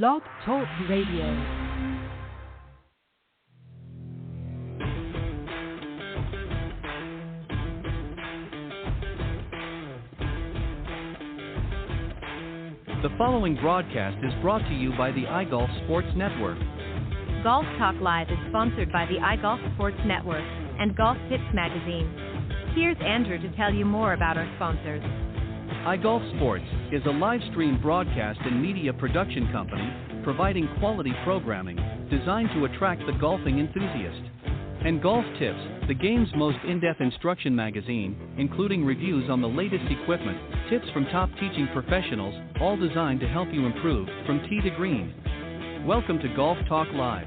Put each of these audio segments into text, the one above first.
Blog Talk Radio. The following broadcast is brought to you by the iGolf Sports Network. Golf Talk Live is sponsored by the iGolf Sports Network and Golf Tips Magazine. Here's Andrew to tell you more about our sponsors. iGolf Sports is a live stream broadcast and media production company providing quality programming designed to attract the golfing enthusiast. And Golf Tips, the game's most in-depth instruction magazine, including reviews on the latest equipment, tips from top teaching professionals, all designed to help you improve from tee to green. Welcome to Golf Talk Live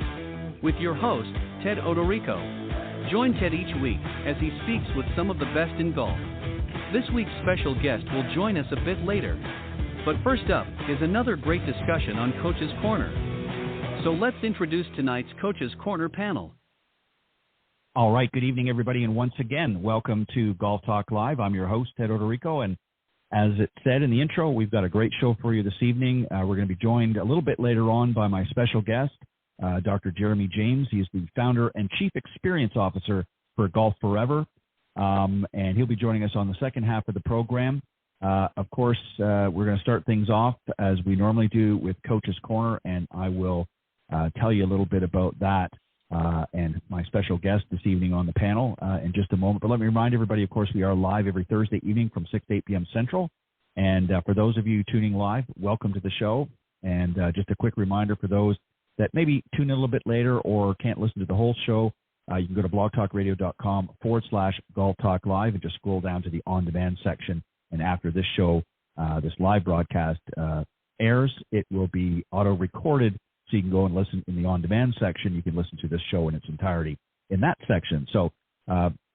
with your host, Ted Odorico. Join Ted each week as he speaks with some of the best in golf. This week's special guest will join us a bit later. But first up is another great discussion on Coach's Corner. So let's introduce tonight's Coach's Corner panel. All right, good evening, everybody, and once again, welcome to Golf Talk Live. I'm your host, Ted Odorico, and as it said in the intro, we've got a great show for you this evening. We're going to be joined a little bit later on by my special guest, Dr. Jeremy James. He's the founder and chief experience officer for GolfForever, and he'll be joining us on the second half of the program. Of course, we're going to start things off as we normally do with Coach's Corner, and I will tell you a little bit about that and my special guest this evening on the panel in just a moment. But let me remind everybody, of course, we are live every Thursday evening from 6 to 8 p.m. Central. And for those of you tuning live, welcome to the show. And just a quick reminder for those that maybe tune in a little bit later or can't listen to the whole show, you can go to blogtalkradio.com/Golf Talk Live and just scroll down to the on-demand section. And after this show, this live broadcast airs, it will be auto-recorded, so you can go and listen in the on-demand section. You can listen to this show in its entirety in that section. So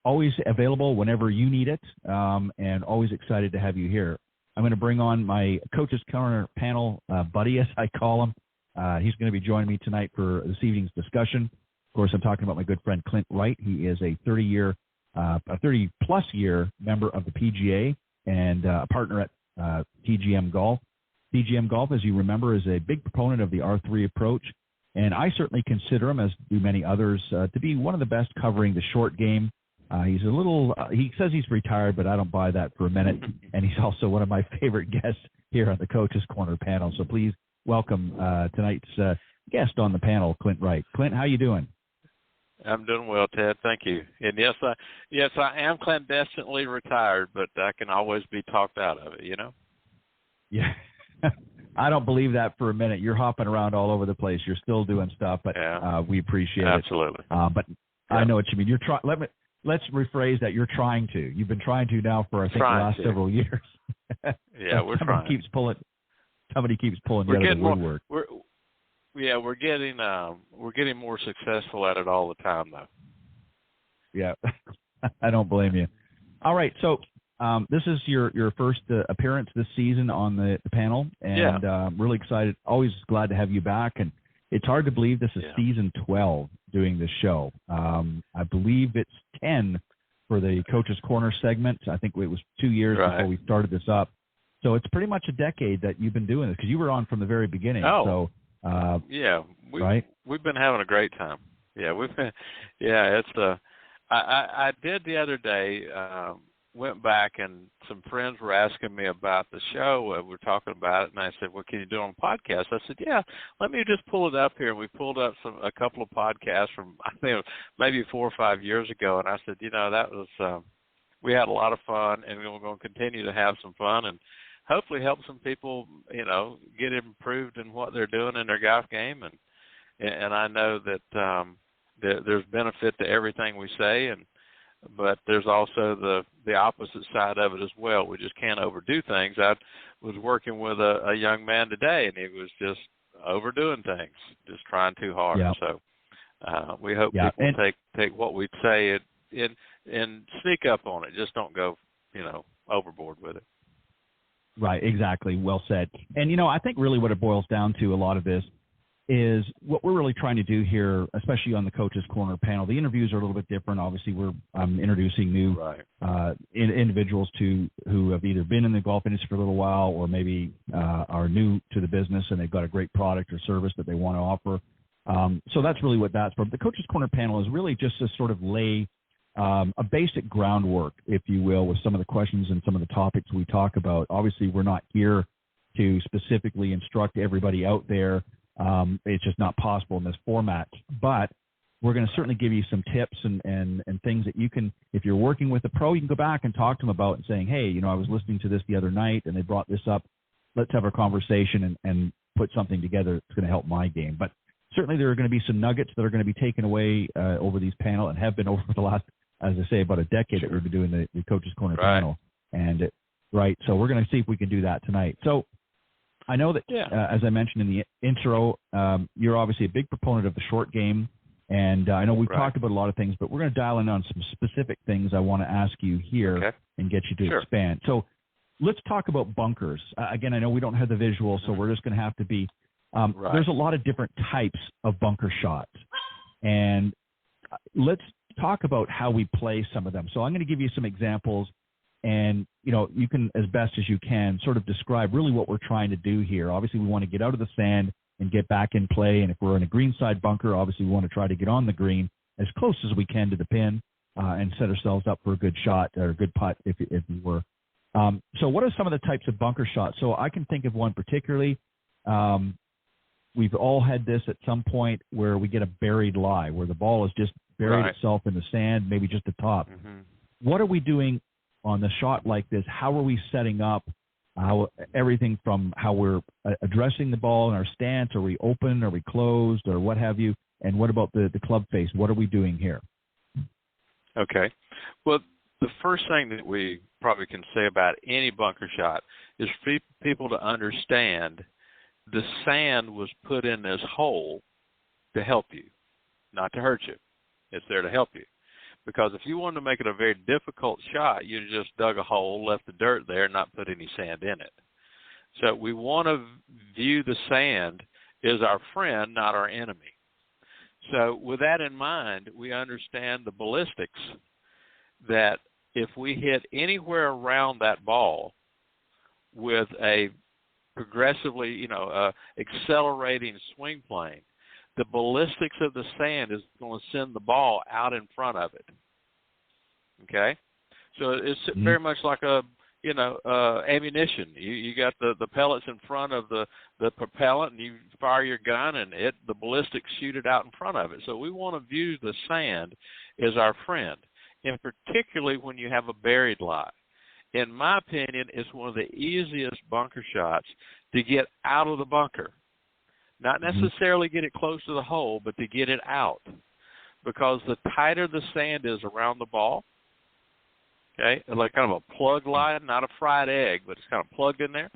always available whenever you need it, and always excited to have you here. I'm going to bring on my Coach's Corner panel buddy, as I call him. He's going to be joining me tonight for this evening's discussion. Of course, I'm talking about my good friend Clint Wright. He is a 30-plus year member of the PGA and a partner at TGM Golf. TGM Golf, as you remember, is a big proponent of the R3 approach, and I certainly consider him, as do many others, to be one of the best covering the short game. He's a little, he says he's retired, but I don't buy that for a minute, and he's also one of my favorite guests here on the Coach's Corner panel. So please welcome tonight's guest on the panel, Clint Wright. Clint, how you doing? I'm doing well, Ted. Thank you. And yes, I am clandestinely retired, but I can always be talked out of it, you know? Yeah. I don't believe that for a minute. You're hopping around all over the place. You're still doing stuff, but we appreciate it. Absolutely. But I know what you mean. You're let's rephrase that. You're trying to. You've been trying to now for I think the last several years. Yeah, we're trying. Somebody keeps pulling you out of the woodwork. We're getting more successful at it all the time, though. Yeah, I don't blame you. All right, so. This is your first appearance this season on the panel, and really excited. Always glad to have you back, and it's hard to believe this is season 12 doing this show. I believe it's 10 for the Coach's Corner segment. I think it was 2 years before we started this up. So it's pretty much a decade that you've been doing this, because you were on from the very beginning. Oh, so, we've been having a great time. Yeah, it's I did the other day. Went back and some friends were asking me about the show. We were talking about it, and I said, "Well, can you do it on a podcast?" I said, "Yeah, let me just pull it up here." And we pulled up a couple of podcasts from I think maybe 4 or 5 years ago, and I said, that was we had a lot of fun, and we're going to continue to have some fun, and hopefully help some people, get improved in what they're doing in their golf game, and I know that there's benefit to everything we say, but there's also the opposite side of it as well. We just can't overdo things. I was working with a young man today, and he was just overdoing things, just trying too hard. Yeah. So we hope people take what we say and sneak up on it. Just don't go, overboard with it. Right, exactly. Well said. And, I think really what it boils down to, a lot of this, is what we're really trying to do here, especially on the Coach's Corner panel. The interviews are a little bit different. Obviously, I'm introducing new individuals who have either been in the golf industry for a little while or maybe are new to the business and they've got a great product or service that they want to offer. So that's really what that's for. The Coach's Corner panel is really just to sort of lay a basic groundwork, if you will, with some of the questions and some of the topics we talk about. Obviously, we're not here to specifically instruct everybody out there. It's just not possible in this format. But we're going to certainly give you some tips and things that you can, if you're working with a pro, you can go back and talk to them about and saying, hey, I was listening to this the other night and they brought this up. Let's have a conversation and put something together that's going to help my game. But certainly there are going to be some nuggets that are going to be taken away over these panel and have been over the last, as I say, about a decade that we've been doing the Coach's Corner panel. And so we're going to see if we can do that tonight. So I know that, as I mentioned in the intro, you're obviously a big proponent of the short game. And I know we've talked about a lot of things, but we're going to dial in on some specific things I want to ask you here and get you to expand. So let's talk about bunkers. Again, I know we don't have the visual, so we're just going to have to be there's a lot of different types of bunker shots. And let's talk about how we play some of them. So I'm going to give you some examples. And, you can, as best as you can, sort of describe really what we're trying to do here. Obviously, we want to get out of the sand and get back in play. And if we're in a greenside bunker, obviously we want to try to get on the green as close as we can to the pin and set ourselves up for a good shot or a good putt if we were. So what are some of the types of bunker shots? So I can think of one particularly. We've all had this at some point where we get a buried lie, where the ball is just buried itself in the sand, maybe just the top. What are we doing on the shot like this? How are we setting up everything from how we're addressing the ball in our stance? Are we open? Are we closed? Or what have you? And what about the club face? What are we doing here? Okay. Well, the first thing that we probably can say about any bunker shot is for people to understand the sand was put in this hole to help you, not to hurt you. It's there to help you. Because if you wanted to make it a very difficult shot, you'd just dug a hole, left the dirt there, and not put any sand in it. So we want to view the sand as our friend, not our enemy. So with that in mind, we understand the ballistics that if we hit anywhere around that ball with a progressively, accelerating swing plane, the ballistics of the sand is going to send the ball out in front of it. Okay? So it's very much like ammunition. You got the pellets in front of the propellant, and you fire your gun, and the ballistics shoot it out in front of it. So we want to view the sand as our friend, and particularly when you have a buried lie. In my opinion, it's one of the easiest bunker shots to get out of the bunker. Not necessarily get it close to the hole, but to get it out. Because the tighter the sand is around the ball, okay, like kind of a plug line, not a fried egg, but it's kind of plugged in there,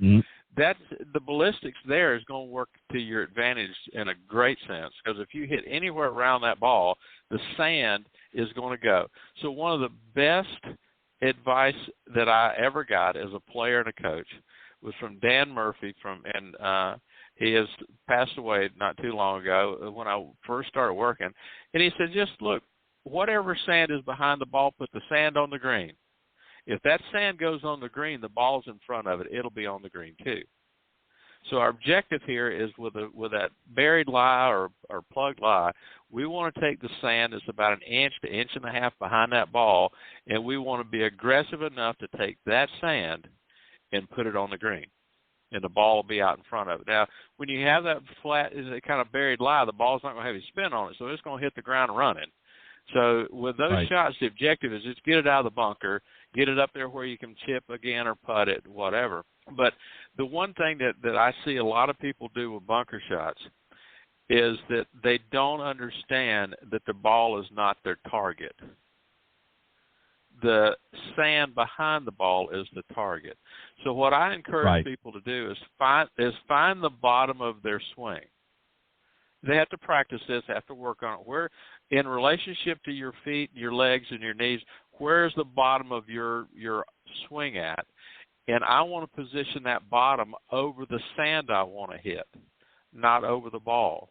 that's the ballistics there is going to work to your advantage in a great sense. Because if you hit anywhere around that ball, the sand is going to go. So one of the best advice that I ever got as a player and a coach was from Dan Murphy he has passed away not too long ago when I first started working. And he said, just look, whatever sand is behind the ball, put the sand on the green. If that sand goes on the green, the ball's in front of it, it'll be on the green too. So our objective here is with that buried lie or plugged lie, we want to take the sand that's about an inch to inch and a half behind that ball, and we want to be aggressive enough to take that sand and put it on the green. And the ball will be out in front of it. Now, when you have that flat, kind of buried lie, the ball's not going to have any spin on it, so it's going to hit the ground running. So with those shots, the objective is just get it out of the bunker, get it up there where you can chip again or putt it, whatever. But the one thing that I see a lot of people do with bunker shots is that they don't understand that the ball is not their target. The sand behind the ball is the target. So what I encourage people to do is find the bottom of their swing. They have to practice this, have to work on it. Where, in relationship to your feet, your legs, and your knees, where's the bottom of your swing at? And I want to position that bottom over the sand I want to hit, not over the ball.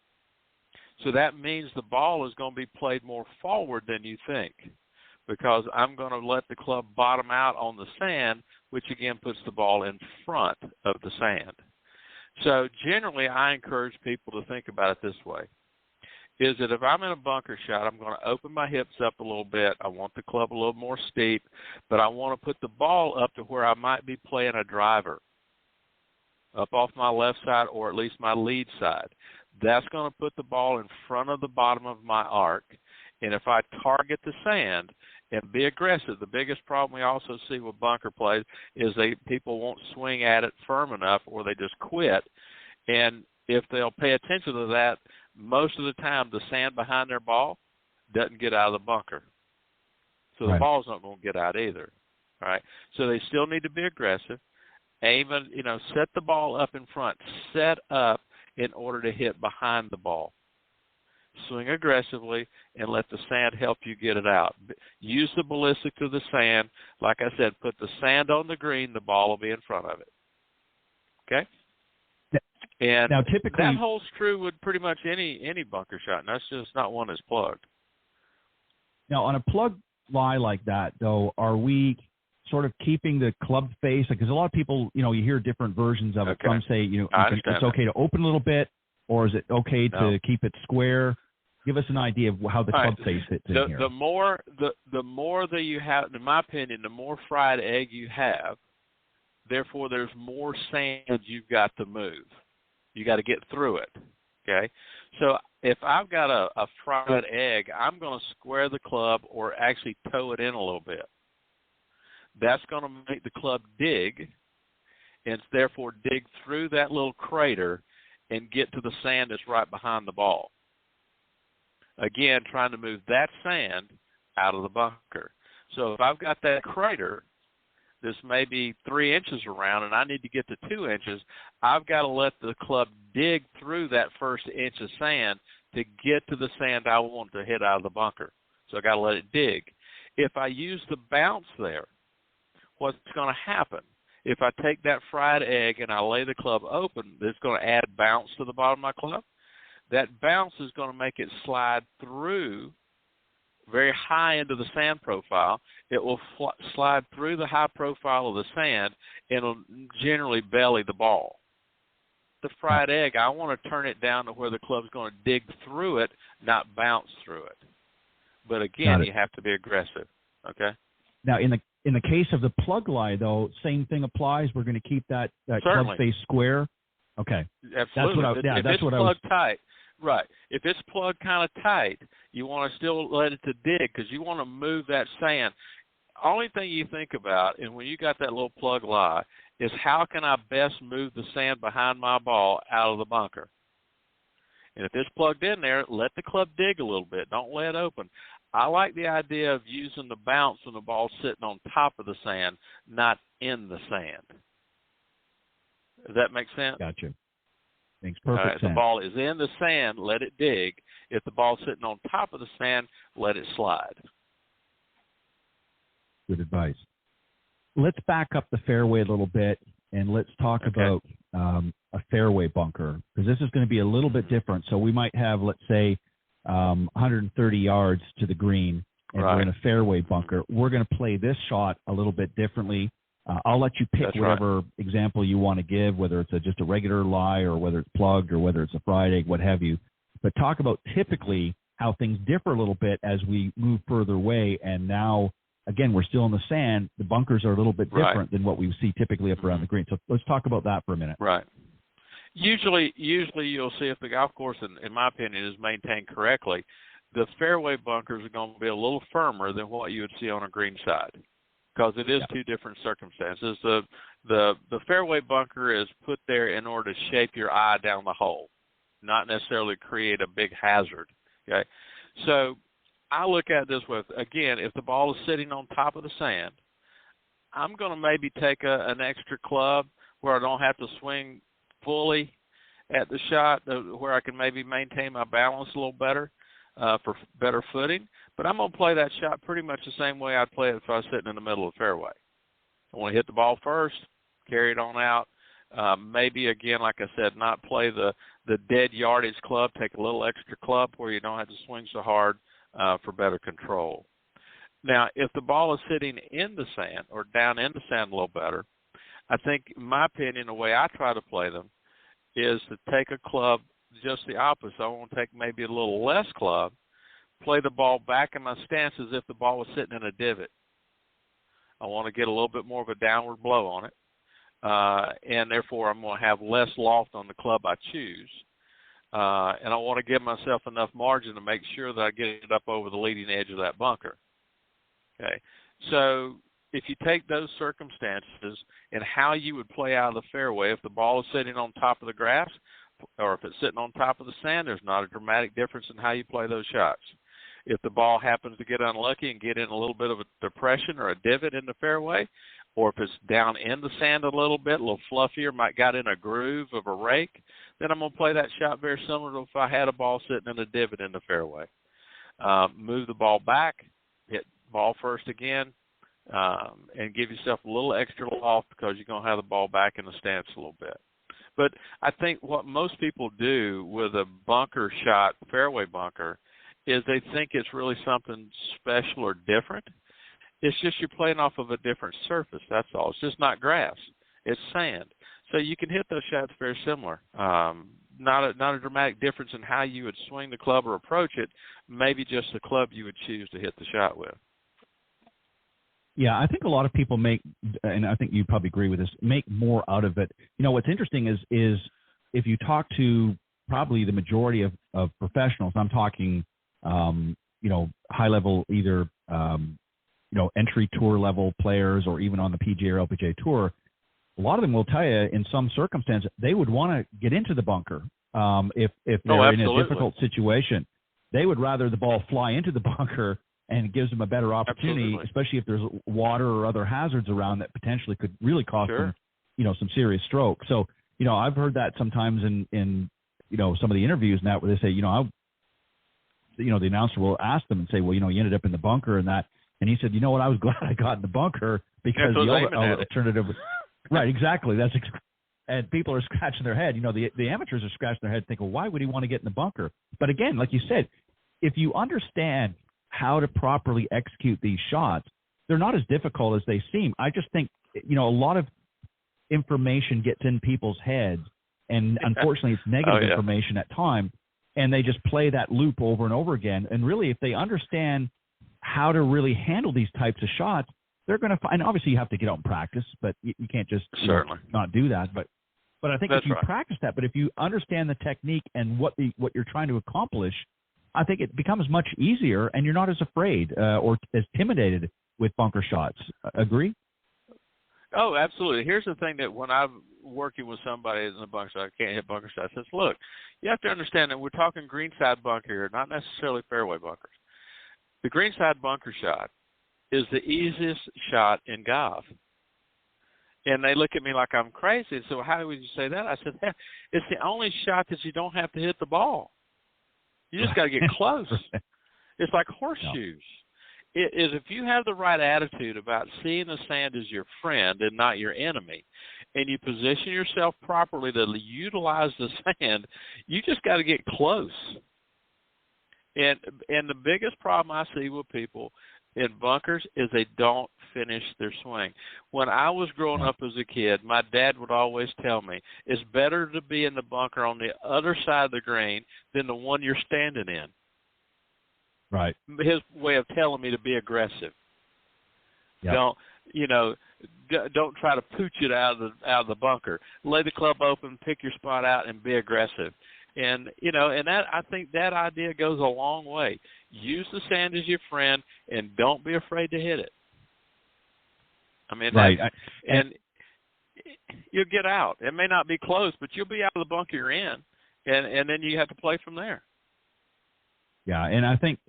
So that means the ball is going to be played more forward than you think, because I'm going to let the club bottom out on the sand, which again puts the ball in front of the sand. So generally, I encourage people to think about it this way, is that if I'm in a bunker shot, I'm going to open my hips up a little bit. I want the club a little more steep, but I want to put the ball up to where I might be playing a driver, up off my left side or at least my lead side. That's going to put the ball in front of the bottom of my arc. And if I target the sand and be aggressive, the biggest problem we also see with bunker plays is people won't swing at it firm enough, or they just quit. And if they'll pay attention to that, most of the time the sand behind their ball doesn't get out of the bunker. So the ball's not going to get out either. All right. So they still need to be aggressive. Aim and, set the ball up in front. Set up in order to hit behind the ball. Swing aggressively and let the sand help you get it out. Use the ballistic to the sand. Like I said, put the sand on the green, the ball will be in front of it. Okay? And now, typically, that holds true with pretty much any bunker shot, and that's just not one that's plugged. Now, on a plug lie like that, though, are we sort of keeping the club face? Because a lot of people, you hear different versions of it. Some say, it's okay to open a little bit, or is it okay to keep it square? Give us an idea of how the club face fits in here. The more that you have, in my opinion, the more fried egg you have, therefore there's more sand you've got to move. You got to get through it, okay? So if I've got a fried egg, I'm going to square the club or actually toe it in a little bit. That's going to make the club dig, and therefore dig through that little crater and get to the sand that's right behind the ball. Again, trying to move that sand out of the bunker. So if I've got that crater that's maybe 3 inches around and I need to get to 2 inches, I've got to let the club dig through that first inch of sand to get to the sand I want to hit out of the bunker. So I've got to let it dig. If I use the bounce there, what's going to happen? If I take that fried egg and I lay the club open, it's going to add bounce to the bottom of my club. That bounce is going to make it slide through very high into the sand profile. It will slide through the high profile of the sand and it'll generally belly the ball. The fried egg, I want to turn it down to where the club's going to dig through it, not bounce through it. But again, you have to be aggressive. Okay. Now, in the case of the plug lie, though, same thing applies. We're going to keep that club face square. Okay. Absolutely. That's what I was tight. Right. If it's plugged kind of tight, you want to still let it to dig because you want to move that sand. Only thing you think about, and when you got that little plug lie, is how can I best move the sand behind my ball out of the bunker? And if it's plugged in there, let the club dig a little bit. Don't lay it open. I like the idea of using the bounce when the ball's sitting on top of the sand, not in the sand. Does that make sense? Gotcha. Makes perfect sense. If the ball is in the sand, let it dig. If the ball's sitting on top of the sand, let it slide. Good advice. Let's back up the fairway a little bit, and let's talk about a fairway bunker, because this is going to be a little bit different. So we might have, let's say, 130 yards to the green, and we're in a fairway bunker. We're going to play this shot a little bit differently. I'll let you pick whatever example you want to give, whether it's just a regular lie or whether it's plugged or whether it's a fried egg, what have you. But talk about typically how things differ a little bit as we move further away. And now, again, we're still in the sand. The bunkers are a little bit different than what we see typically up around the green. So let's talk about that for a minute. Right. Usually you'll see if the golf course, in my opinion, is maintained correctly, the fairway bunkers are going to be a little firmer than what you would see on a green side, because it is two different circumstances. The fairway bunker is put there in order to shape your eye down the hole, not necessarily create a big hazard. Okay, so I look at it this way. Again, if the ball is sitting on top of the sand, I'm going to maybe take an extra club where I don't have to swing fully at the shot, where I can maybe maintain my balance a little better for better footing. But I'm going to play that shot pretty much the same way I'd play it if I was sitting in the middle of the fairway. I want to hit the ball first, carry it on out. Maybe, again, like I said, not play the the dead yardage club, take a little extra club where you don't have to swing so hard for better control. Now, if the ball is sitting in the sand or down in the sand a little better, I think, in my opinion, the way I try to play them is to take a club just the opposite. I want to take maybe a little less club, play the ball back in my stance as if the ball was sitting in a divot. I want to get a little bit more of a downward blow on it, and therefore I'm going to have less loft on the club I choose. And I want to give myself enough margin to make sure that I get it up over the leading edge of that bunker. Okay, so if you take those circumstances and how you would play out of the fairway, if the ball is sitting on top of the grass or if it's sitting on top of the sand, there's not a dramatic difference in how you play those shots. If the ball happens to get unlucky and get in a little bit of a depression or a divot in the fairway, or if it's down in the sand a little bit, a little fluffier, might got in a groove of a rake, then I'm going to play that shot very similar to if I had a ball sitting in a divot in the fairway. Move the ball back, hit ball first again, and give yourself a little extra loft because you're going to have the ball back in the stance a little bit. But I think what most people do with a bunker shot, fairway bunker, is they think it's really something special or different. It's just you're playing off of a different surface, that's all. It's just not grass. It's sand. So you can hit those shots very similar. Not a dramatic difference in how you would swing the club or approach it, maybe just the club you would choose to hit the shot with. Yeah, I think a lot of people make, and I think you probably agree with this, make more out of it. You know, what's interesting is if you talk to probably the majority of professionals, I'm talking high-level either, entry tour level players or even on the PGA or LPGA tour, a lot of them will tell you in some circumstance they would want to get into the bunker if they're in a difficult situation. They would rather the ball fly into the bunker and it gives them a better opportunity, especially if there's water or other hazards around that potentially could really cost them, some serious stroke. So, I've heard that sometimes in some of the interviews now where they say, the announcer will ask them and say, well, you ended up in the bunker and that. And he said, you know what, I was glad I got in the bunker because the alternative was right. Exactly. And people are scratching their head. The amateurs are scratching their head thinking, well, why would he want to get in the bunker? But again, like you said, if you understand how to properly execute these shots, they're not as difficult as they seem. I just think, a lot of information gets in people's heads, and unfortunately it's negative information at times, and they just play that loop over and over again. And really, if they understand how to really handle these types of shots, they're going to find, and obviously you have to get out and practice, but you can't just not do that. But I think if you practice that, but if you understand the technique and what you're trying to accomplish, I think it becomes much easier, and you're not as afraid or as intimidated with bunker shots. Agree? Oh, absolutely. Here's the thing that when I'm working with somebody in the bunker shot, I can't hit bunker shots, I says, look, you have to understand that we're talking greenside bunker here, not necessarily fairway bunkers. The greenside bunker shot is the easiest shot in golf. And they look at me like I'm crazy. So how would you say that? I said, it's the only shot that you don't have to hit the ball. You just got to get close. It's like horseshoes. It is if you have the right attitude about seeing the sand as your friend and not your enemy, and you position yourself properly to utilize the sand, you just got to get close. And the biggest problem I see with people in bunkers is they don't finish their swing. When I was growing up as a kid, my dad would always tell me, it's better to be in the bunker on the other side of the green than the one you're standing in. Right. His way of telling me to be aggressive. Yep. Don't try to pooch it out of the bunker. Lay the club open, pick your spot out, and be aggressive. And that, I think that idea goes a long way. Use the sand as your friend, and don't be afraid to hit it. I mean, right. And you'll get out. It may not be close, but you'll be out of the bunker you're in, and then you have to play from there. Yeah, and I think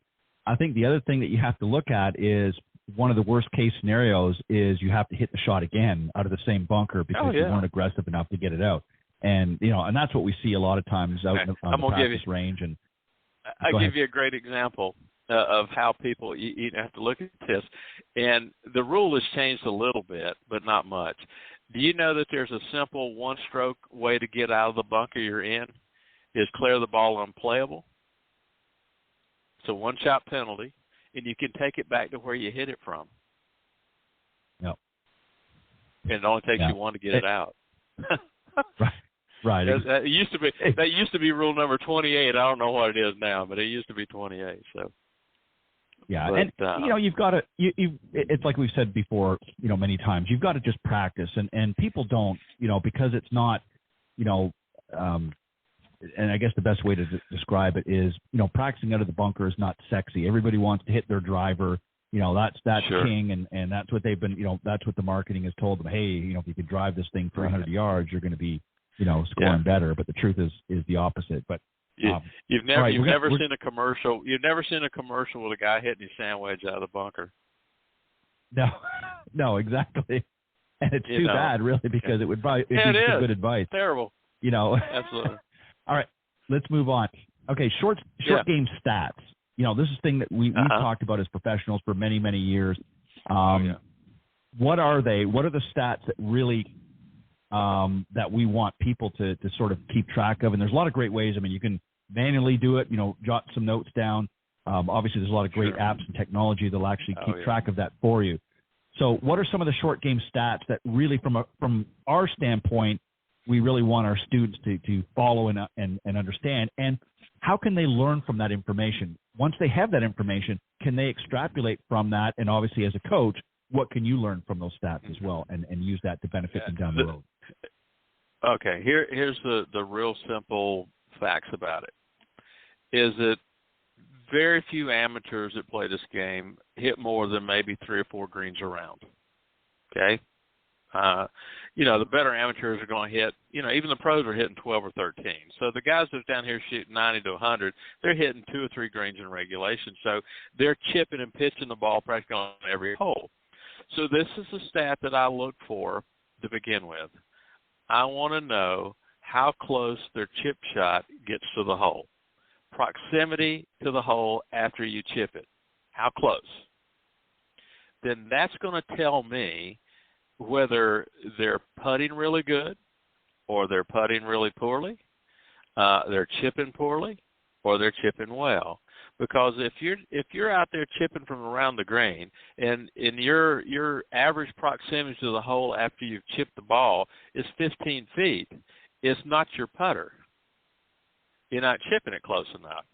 the other thing that you have to look at is one of the worst case scenarios is you have to hit the shot again out of the same bunker because you weren't aggressive enough to get it out. And and that's what we see a lot of times out on the practice range. And I'll give you a great example of how people you have to look at this. And the rule has changed a little bit, but not much. Do you know that there's a simple one-stroke way to get out of the bunker you're in? is clear the ball unplayable. It's a one-shot penalty, and you can take it back to where you hit it from. Yep. And it only takes you one to get it out. Right. That used to be rule number 28. I don't know what it is now, but it used to be 28. So. Yeah, but, and you've got to. It's like we've said before, many times. You've got to just practice, and people don't, because it's not, and I guess the best way to describe it is, practicing out of the bunker is not sexy. Everybody wants to hit their driver. That's sure. king, and that's what they've been. That's what the marketing has told them. Hey, if you can drive this thing 300 yards, you're going to be, scoring better. But the truth is the opposite. But you've never seen a commercial. You've never seen a commercial with a guy hitting his sandwich out of the bunker. No, exactly. And it's too bad, really, because it would probably be some good advice. Terrible. Absolutely. All right, let's move on. Okay, short game stats. This is a thing that we've talked about as professionals for many, many years. What are they? What are the stats that really that we want people to sort of keep track of? And there's a lot of great ways. I mean, you can manually do it, jot some notes down. Obviously, there's a lot of great apps and technology that'll actually keep track of that for you. So what are some of the short game stats that really, from our standpoint, we really want our students to follow and understand? And how can they learn from that information? Once they have that information, can they extrapolate from that? And obviously, as a coach, what can you learn from those stats as well and use that to benefit them down the road? Okay, here's the real simple facts about it. Is that very few amateurs that play this game hit more than maybe 3 or 4 greens around. Okay? The better amateurs are going to hit, even the pros are hitting 12 or 13. So the guys that's down here shooting 90 to 100, they're hitting 2 or 3 greens in regulation. So they're chipping and pitching the ball practically on every hole. So this is a stat that I look for to begin with. I want to know how close their chip shot gets to the hole. Proximity to the hole after you chip it. How close? Then that's going to tell me whether they're putting really good or they're putting really poorly, they're chipping poorly, or they're chipping well. Because if you're out there chipping from around the green and your average proximity to the hole after you've chipped the ball is 15 feet, it's not your putter. You're not chipping it close enough.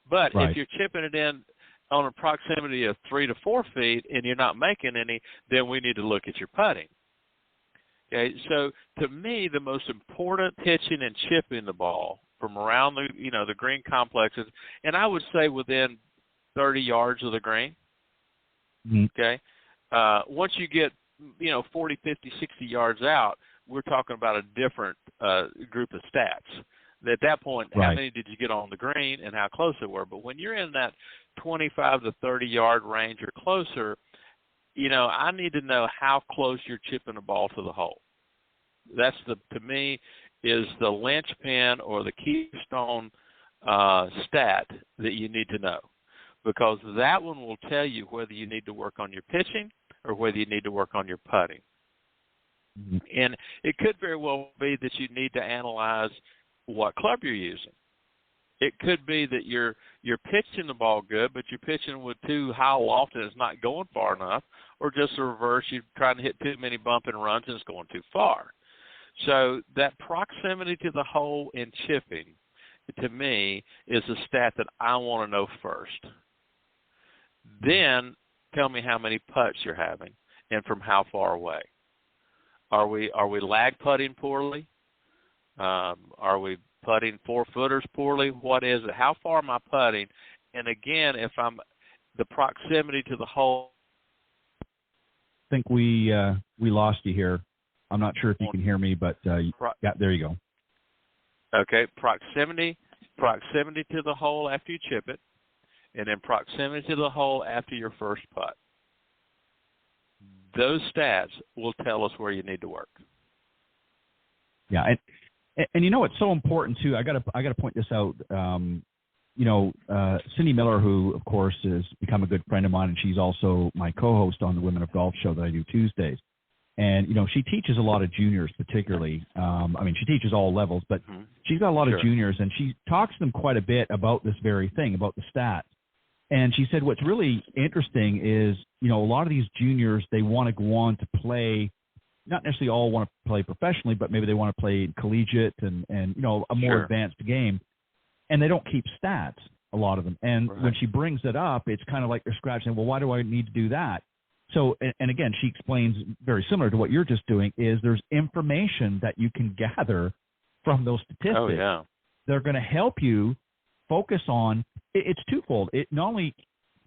But if you're chipping it in on a proximity of 3 to 4 feet and you're not making any, then we need to look at your putting. Okay, so to me, the most important pitching and chipping the ball from around the green complexes, and I would say within 30 yards of the green. Okay, once you get 40, 50, 60 yards out, we're talking about a different group of stats. At that point, how many did you get on the green and how close they were? But when you're in that 25 to 30 yard range or closer, I need to know how close you're chipping the ball to the hole. That's to me, is the linchpin or the keystone stat that you need to know, because that one will tell you whether you need to work on your pitching or whether you need to work on your putting. And it could very well be that you need to analyze what club you're using. It could be that you're pitching the ball good, but you're pitching with too high loft and it's not going far enough, or just the reverse, you're trying to hit too many bump and runs and it's going too far. So that proximity to the hole in chipping, to me, is a stat that I want to know first. Then tell me how many putts you're having and from how far away. Are we lag putting poorly? Are we putting 4-footers poorly? What is it? How far am I putting? And again, if I'm the proximity to the hole. I think we lost you here. I'm not sure if you can hear me, but there you go. Okay, proximity to the hole after you chip it, and then proximity to the hole after your first putt. Those stats will tell us where you need to work. Yeah, and it's so important too. I got to point this out. Cindy Miller, who of course has become a good friend of mine, and she's also my co-host on the Women of Golf show that I do Tuesdays. And, she teaches a lot of juniors particularly. She teaches all levels, but she's got a lot of juniors, and she talks to them quite a bit about this very thing, about the stats. And she said what's really interesting is, a lot of these juniors, they want to go on to play, not necessarily all want to play professionally, but maybe they want to play collegiate and a more advanced game. And they don't keep stats, a lot of them. And when she brings it up, it's kind of like they're scratching, well, why do I need to do that? So, and again, she explains very similar to what you're just doing, is there's information that you can gather from those statistics. Oh, yeah. They're going to help you focus on, it's twofold. It not only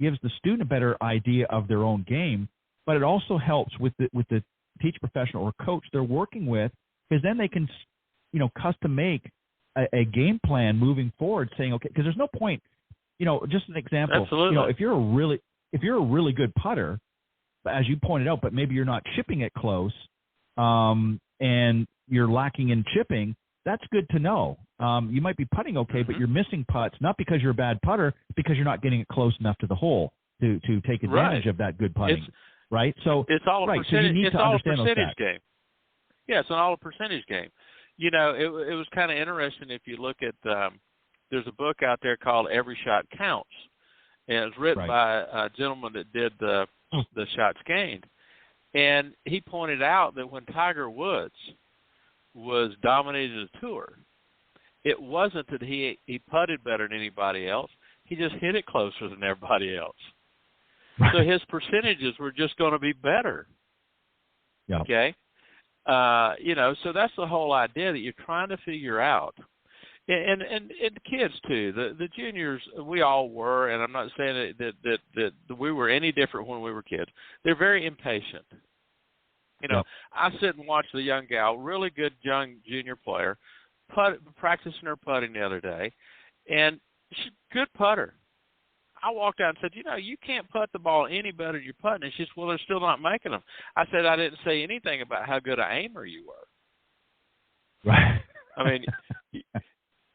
gives the student a better idea of their own game, but it also helps with the teacher professional or coach they're working with, because then they can, custom make a game plan moving forward, saying, okay, because there's no point, just an example. Absolutely. If you're a really good putter, as you pointed out, but maybe you're not chipping it close, and you're lacking in chipping, that's good to know. You might be putting okay, but you're missing putts, not because you're a bad putter, because you're not getting it close enough to the hole to take advantage of that good putting. Right? So it's all a percentage, so you need to understand those stats. Game. Yeah, it's all a percentage game. It was kind of interesting if you look at there's a book out there called Every Shot Counts, and it was written by a gentleman that did the shots gained, and he pointed out that when Tiger Woods was dominating the tour, it wasn't that he putted better than anybody else. He just hit it closer than everybody else. So his percentages were just going to be better. Yeah. Okay. So that's the whole idea, that you're trying to figure out. And kids too, the juniors, we all were, and I'm not saying that we were any different when we were kids. They're very impatient. I sit and watch the young gal, really good young junior player, practicing her putting the other day, and she's a good putter. I walked out and said, you can't putt the ball any better than you're putting. And she said, well, they're still not making them. I said, I didn't say anything about how good an aimer you were. Right. I mean,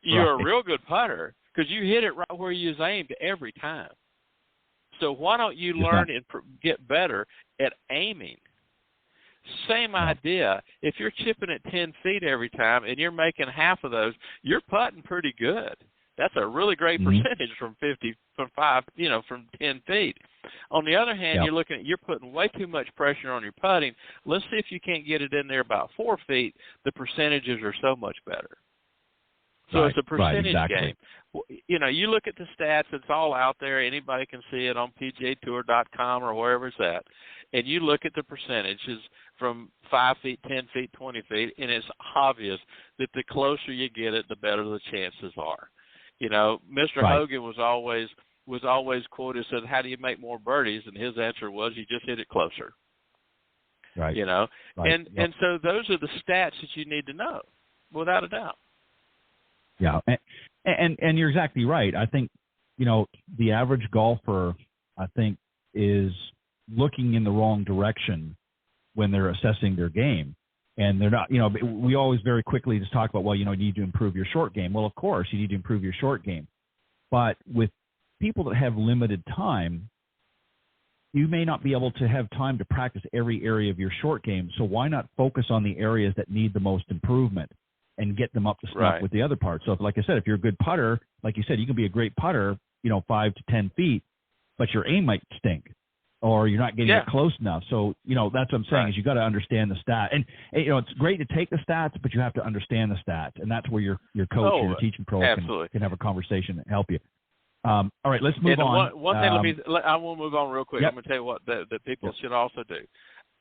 you're a real good putter because you hit it right where you was aimed every time. So why don't you learn and get better at aiming? Same idea. If you're chipping at 10 feet every time and you're making half of those, you're putting pretty good. That's a really great percentage from 10 feet. On the other hand, you're putting way too much pressure on your putting. Let's see if you can't get it in there about 4 feet. The percentages are so much better. So it's a percentage game. You look at the stats, it's all out there. Anybody can see it on PGAtour.com or wherever it's at. And you look at the percentages from 5 feet, 10 feet, 20 feet, and it's obvious that the closer you get it, the better the chances are. Mr. Hogan was always quoted, said, how do you make more birdies? And his answer was, you just hit it closer. Right. And so those are the stats that you need to know, without a doubt. Yeah, and you're exactly right. I think, the average golfer, I think, is looking in the wrong direction when they're assessing their game. And they're not, we always very quickly just talk about, well, you need to improve your short game. Well, of course, you need to improve your short game. But with people that have limited time, you may not be able to have time to practice every area of your short game. So why not focus on the areas that need the most improvement and get them up to snuff with the other parts? So, like I said, if you're a good putter, like you said, you can be a great putter, 5 to 10 feet, but your aim might stink, or you're not getting it close enough. So, that's what I'm saying is you got to understand the stat. And, it's great to take the stats, but you have to understand the stats. And that's where your coach or your teaching pro can have a conversation and help you. All right, let's move on. One thing, I want to move on real quick. I'm going to tell you what that people should also do.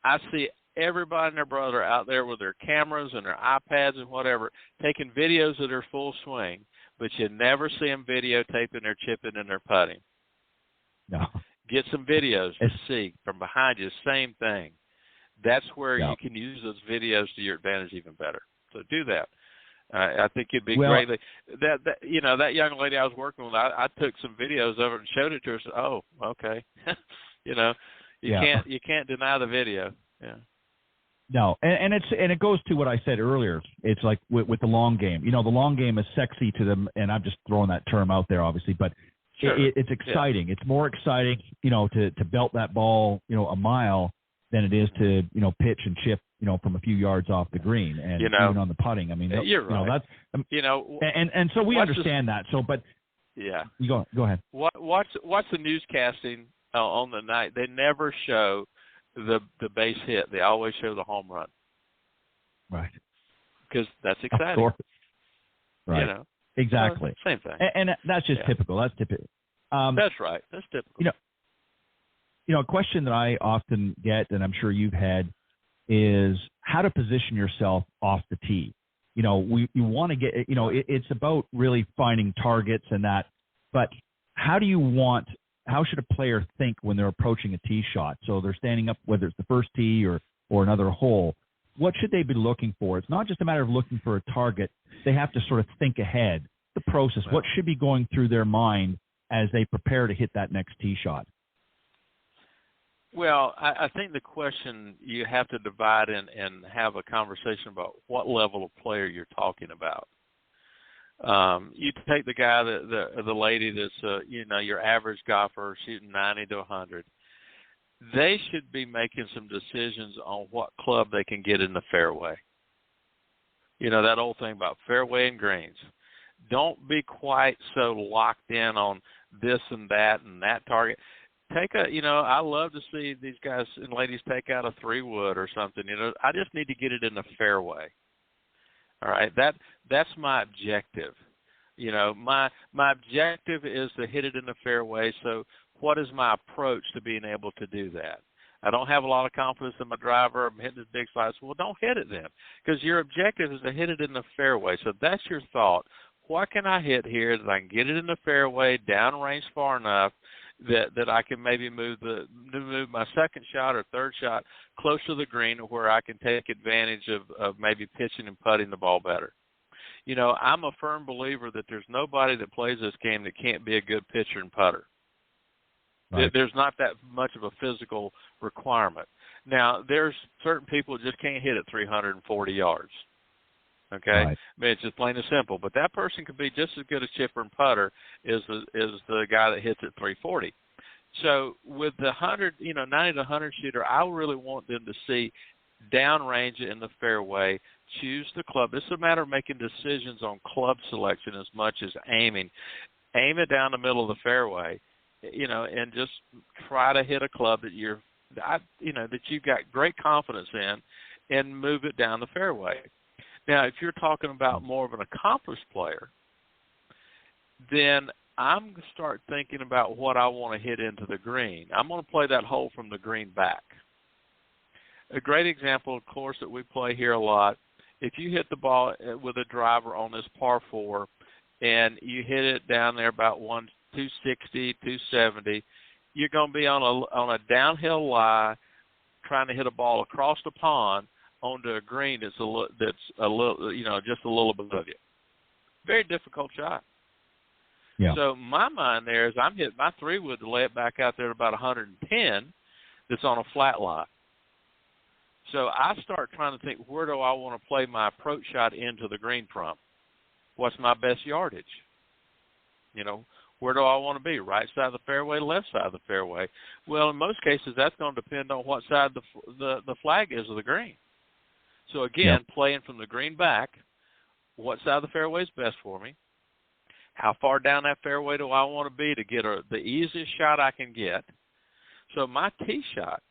I see everybody and their brother out there with their cameras and their iPads and whatever, taking videos of their full swing, but you never see them videotaping their chipping and their putting. No. Get some videos to see from behind you. Same thing. That's where you can use those videos to your advantage even better. So do that. I think it'd be great. That young lady I was working with, I took some videos of it and showed it to her. Said, "Oh, okay." You can't deny the video. Yeah. No, and it goes to what I said earlier. It's like with the long game. The long game is sexy to them, and I'm just throwing that term out there, obviously, but. Sure. It's exciting. Yeah. It's more exciting, to belt that ball, a mile than it is to, pitch and chip from a few yards off the green, and even on the putting. I mean, you're right. That's and so we understand that. So, but yeah, you go ahead. Watch the newscasting on the night. They never show the base hit. They always show the home run. Right. Because that's exciting. Of course. Right. Exactly. Same thing. And that's just typical. That's typical. That's right. That's typical. A question that I often get, and I'm sure you've had, is how to position yourself off the tee. You want to get, it's about really finding targets and that, but how should a player think when they're approaching a tee shot? So they're standing up, whether it's the first tee or another hole. What should they be looking for? It's not just a matter of looking for a target. They have to sort of think ahead, the process. What should be going through their mind as they prepare to hit that next tee shot? Well, I think the question you have to divide and have a conversation about what level of player you're talking about. You take the guy, the lady that's your average golfer shooting 90 to 100. They should be making some decisions on what club they can get in the fairway. That old thing about fairway and greens. Don't be quite so locked in on this and that target. I love to see these guys and ladies take out a 3-wood or something. I just need to get it in the fairway. All right, that's my objective. My objective is to hit it in the fairway. So what is my approach to being able to do that? I don't have a lot of confidence in my driver. I'm hitting this big slide. Well, don't hit it then, because your objective is to hit it in the fairway. So that's your thought. What can I hit here that I can get it in the fairway, downrange far enough that I can maybe move my second shot or third shot close to the green, where I can take advantage of maybe pitching and putting the ball better. I'm a firm believer that there's nobody that plays this game that can't be a good pitcher and putter. Right. There's not that much of a physical requirement. Now, there's certain people who just can't hit it 340 yards. Okay? Right. I mean, it's just plain and simple. But that person could be just as good a chipper and putter as the guy that hits at 340. So with the 90 to 100 shooter, I really want them to see downrange it in the fairway, choose the club. It's a matter of making decisions on club selection as much as aiming. Aim it down the middle of the fairway, and just try to hit a club that that you've got great confidence in, and move it down the fairway. Now, if you're talking about more of an accomplished player, then I'm going to start thinking about what I want to hit into the green. I'm going to play that hole from the green back. A great example, of course, that we play here a lot, if you hit the ball with a driver on this par 4 and you hit it down there about 260, 270, you're going to be on a downhill lie trying to hit a ball across the pond onto a green that's a little just a little above you. Very difficult shot. Yeah. So my mind there is I'm hitting my 3-wood to lay it back out there at about 110 that's on a flat lie. So I start trying to think, where do I want to play my approach shot into the green from? What's my best yardage? Where do I want to be? Right side of the fairway, left side of the fairway? Well, in most cases, that's going to depend on what side the flag is of the green. So, again, playing from the green back, what side of the fairway is best for me? How far down that fairway do I want to be to get the easiest shot I can get? So my tee shot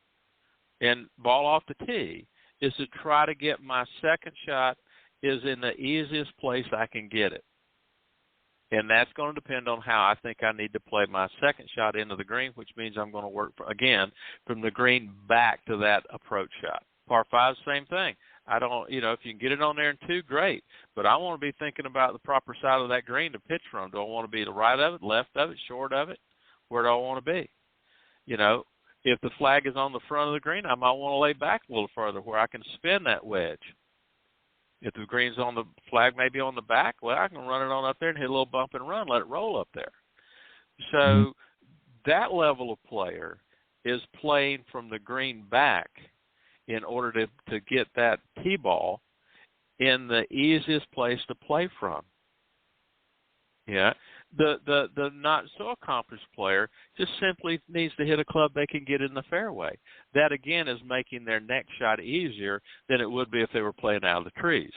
and ball off the tee is to try to get my second shot is in the easiest place I can get it. And that's going to depend on how I think I need to play my second shot into the green, which means I'm going to work, again, from the green back to that approach shot. Par 5, same thing. I don't, if you can get it on there in 2, great. But I want to be thinking about the proper side of that green to pitch from. Do I want to be the right of it, left of it, short of it? Where do I want to be? If the flag is on the front of the green, I might want to lay back a little further where I can spin that wedge. If the green's on the flag, maybe on the back, well, I can run it on up there and hit a little bump and run, let it roll up there. So that level of player is playing from the green back in order to get that tee ball in the easiest place to play from. Yeah. The not so accomplished player just simply needs to hit a club they can get in the fairway. That again is making their next shot easier than it would be if they were playing out of the trees.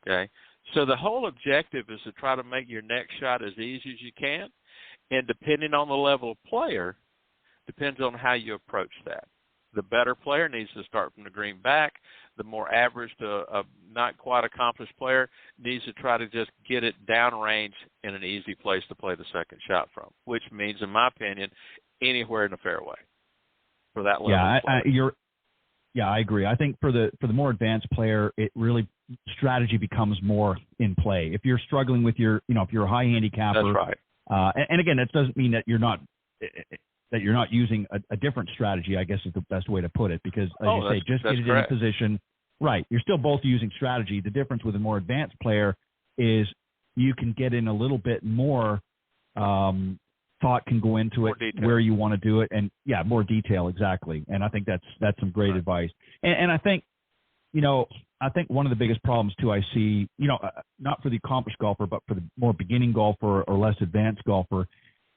Okay, so the whole objective is to try to make your next shot as easy as you can, and depending on the level of player, depends on how you approach that. The better player needs to start from the green back. The more average to a not quite accomplished player needs to try to just get it downrange in an easy place to play the second shot from, which means, in my opinion, anywhere in the fairway for that level of player. I agree. I think for the more advanced player, it really strategy becomes more in play. If you're struggling with if you're a high handicapper, that's right. And again, that doesn't mean that you're not using a different strategy, I guess is the best way to put it, because as you say, just get it correct. in a position. Right. You're still both using strategy. The difference with a more advanced player is you can get in a little bit more thought can go into it, where you want to do it, and more detail, exactly. And I think that's some great advice. And I think, I think one of the biggest problems too I see, not for the accomplished golfer, but for the more beginning golfer or less advanced golfer,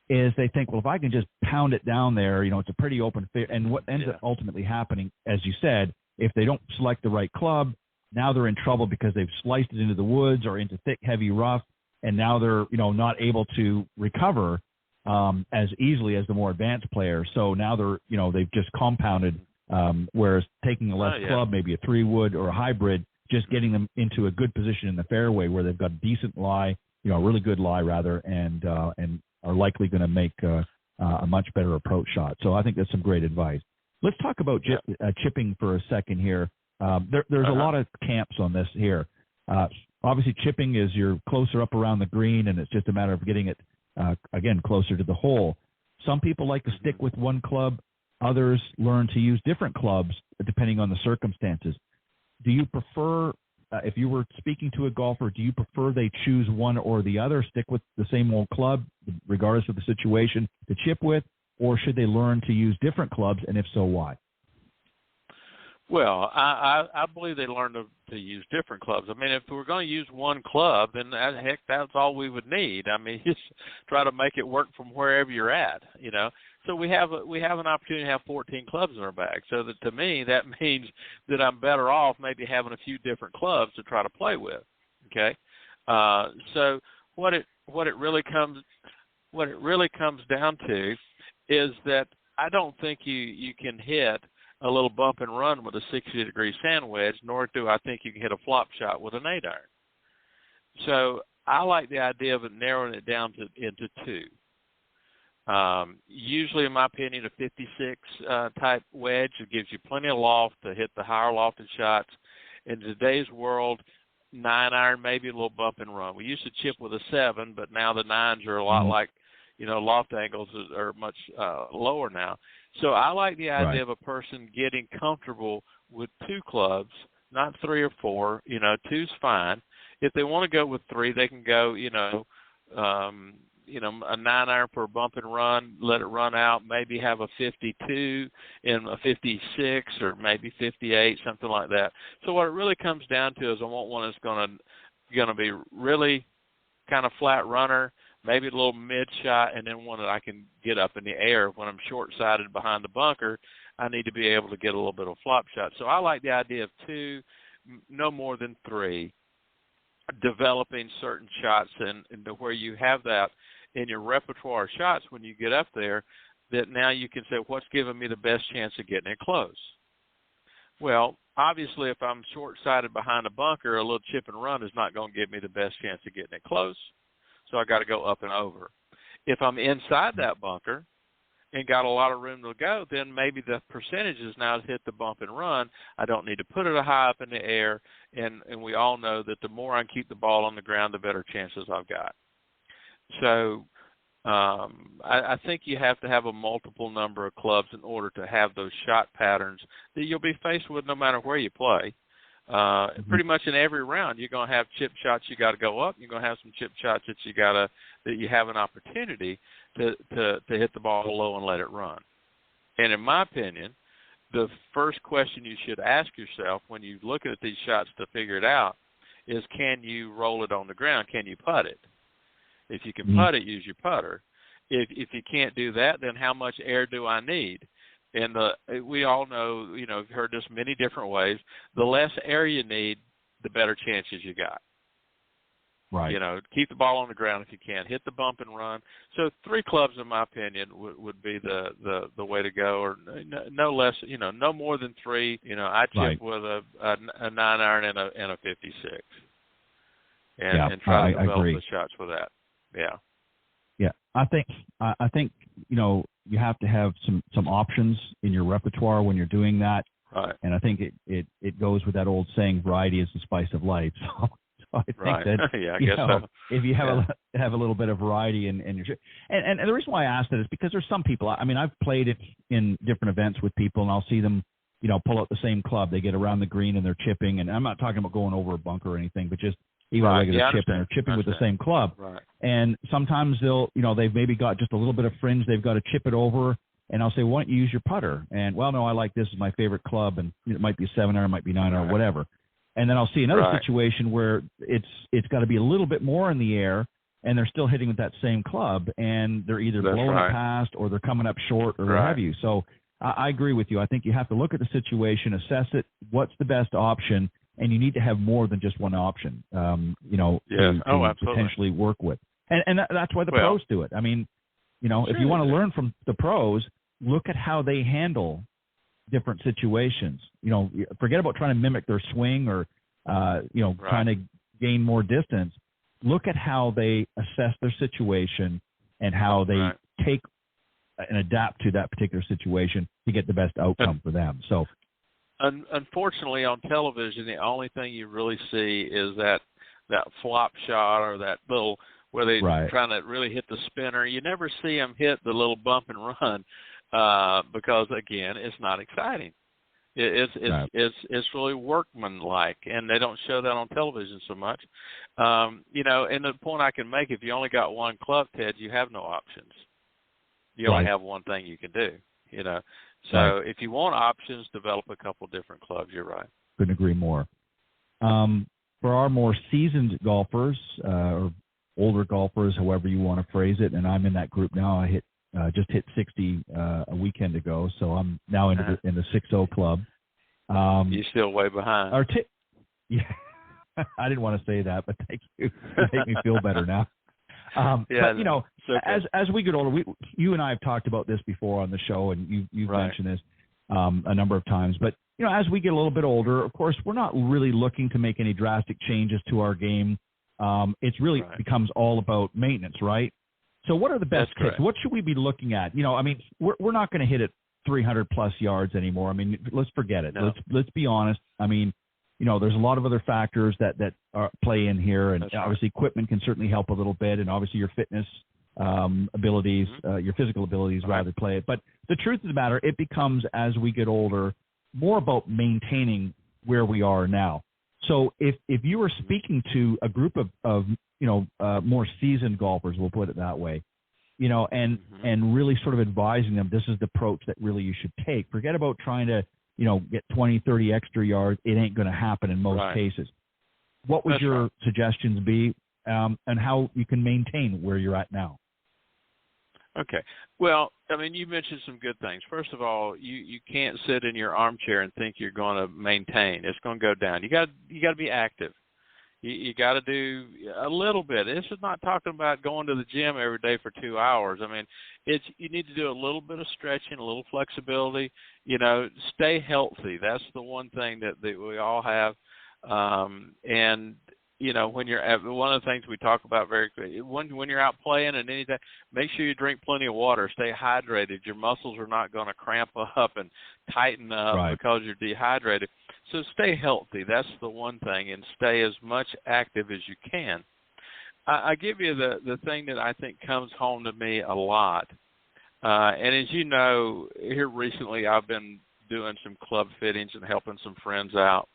is they think, well, if I can just pound it down there, it's a pretty open fair. And what ends up ultimately happening, as you said, if they don't select the right club, now they're in trouble because they've sliced it into the woods or into thick, heavy rough, and now they're, not able to recover as easily as the more advanced player. So now they're, they've just compounded, whereas taking a less club, maybe a 3-wood or a hybrid, just getting them into a good position in the fairway where they've got a decent lie, a really good lie rather, and are likely going to make a much better approach shot. So I think that's some great advice. Let's talk about chipping for a second here. There's a lot of camps on this here. Obviously, chipping is you're closer up around the green, and it's just a matter of getting it, again, closer to the hole. Some people like to stick with one club. Others learn to use different clubs depending on the circumstances. Do you prefer, if you were speaking to a golfer, do you prefer they choose one or the other, stick with the same old club, regardless of the situation, to chip with, or should they learn to use different clubs, and if so, why? Well, I believe they learn to use different clubs. I mean, if we're going to use one club, then heck, that's all we would need. I mean, just try to make it work from wherever you're at, So we have an opportunity to have 14 clubs in our bag. So that, to me, that means that I'm better off maybe having a few different clubs to try to play with. Okay, so what it really comes down to is that I don't think you can hit a little bump and run with a 60-degree sand wedge, nor do I think you can hit a flop shot with an 8-iron. So I like the idea of narrowing it down into two. Usually, in my opinion, a 56 type wedge, it gives you plenty of loft to hit the higher lofted shots. In today's world, 9-iron, maybe a little bump and run. We used to chip with a 7, but now the 9s are a lot like, loft angles are much lower now. So I like the idea of a person getting comfortable with 2 clubs, not 3 or 4. 2's fine. If they want to go with 3, they can go, a 9-iron for a bump and run, let it run out, maybe have a 52 and a 56 or maybe 58, something like that. So what it really comes down to is I want one that's going to be really kind of flat runner, maybe a little mid shot, and then one that I can get up in the air. When I'm short-sighted behind the bunker, I need to be able to get a little bit of flop shot. So I like the idea of 2, no more than 3, developing certain shots and to where you have that in your repertoire of shots when you get up there, that now you can say, what's giving me the best chance of getting it close? Well, obviously, if I'm short-sighted behind a bunker, a little chip and run is not going to give me the best chance of getting it close. So I got to go up and over. If I'm inside that bunker and got a lot of room to go, then maybe the percentages now hit the bump and run. I don't need to put it high up in the air, and we all know that the more I can keep the ball on the ground, the better chances I've got. So I think you have to have a multiple number of clubs in order to have those shot patterns that you'll be faced with no matter where you play. Pretty much in every round, you're going to have chip shots you got to go up. You're going to have some chip shots that you have an opportunity to hit the ball low and let it run. And in my opinion, the first question you should ask yourself when you look at these shots to figure it out is, can you roll it on the ground? Can you putt it? If you can putt it, use your putter. If you can't do that, then how much air do I need? And we all know, you've heard this many different ways. The less air you need, the better chances you got. Right. Keep the ball on the ground if you can. Hit the bump and run. So 3 clubs, in my opinion, would be the way to go, or no less. No more than 3. I chip with a 9-iron and a 56, and try to develop the shots with that. Yeah. Yeah, I think you have to have some options in your repertoire when you're doing that. Right. And I think it goes with that old saying, variety is the spice of life. So I think that I guess so. If you have a little bit of variety in your and the reason why I asked that is because there's some people. I mean, I've played it in different events with people, and I'll see them pull out the same club. They get around the green and they're chipping, and I'm not talking about going over a bunker or anything, but just even a regular chip, and they're chipping with the same club. Right. And sometimes they've maybe got just a little bit of fringe. They've got to chip it over, and I'll say, why don't you use your putter? And, well, no, I like this is my favorite club, and it might be a 7-iron, it might be 9-iron, whatever. And then I'll see another situation where it's got to be a little bit more in the air, and they're still hitting with that same club, and they're either blowing it past or they're coming up short or what have you. So I agree with you. I think you have to look at the situation, assess it, what's the best option, and you need to have more than just one option, to potentially work with. And that's why the pros do it. I mean, if you want to learn from the pros, look at how they handle different situations. Forget about trying to mimic their swing or, trying to gain more distance. Look at how they assess their situation and how they take and adapt to that particular situation to get the best outcome for them. So, unfortunately, on television, the only thing you really see is that flop shot or that little where they're trying to really hit the spinner. You never see them hit the little bump and run because, again, it's not exciting. It's really workmanlike, and they don't show that on television so much. And the point I can make, if you only got one club, Ted, you have no options. You only have one thing you can do, So if you want options, develop a couple different clubs. You're right. Couldn't agree more. For our more seasoned golfers or older golfers, however you want to phrase it, and I'm in that group now. I just hit 60 a weekend ago, so I'm now in the 6-0 club. You're still way behind. I didn't want to say that, but thank you. You make me feel better now. But as we get older, you and I have talked about this before on the show, and you've mentioned this a number of times. But as we get a little bit older, of course, we're not really looking to make any drastic changes to our game. It's really becomes all about maintenance, right? So what are the best tips? What should we be looking at? We're not going to hit it 300 plus yards anymore. I mean, let's forget it. No. Let's be honest. I mean, there's a lot of other factors that play in here, and obviously equipment can certainly help a little bit, and obviously your fitness abilities, your physical abilities rather play it. But the truth of the matter, it becomes, as we get older, more about maintaining where we are now. So if you were speaking to a group of more seasoned golfers, we'll put it that way, and really sort of advising them, this is the approach that really you should take. Forget about trying to, get 20, 30 extra yards. It ain't going to happen in most cases. What would your suggestions be, and how you can maintain where you're at now? Okay. Well, I mean, you mentioned some good things. First of all, you can't sit in your armchair and think you're going to maintain. It's going to go down. You got to be active. You got to do a little bit. This is not talking about going to the gym every day for 2 hours. I mean, you need to do a little bit of stretching, a little flexibility. Stay healthy. That's the one thing that we all have. And when you're at, one of the things we talk about when you're out playing and anything, make sure you drink plenty of water. Stay hydrated. Your muscles are not going to cramp up and tighten up because you're dehydrated. So stay healthy. That's the one thing, and stay as much active as you can. I give you the thing that I think comes home to me a lot. And as you know, here recently I've been doing some club fittings and helping some friends out.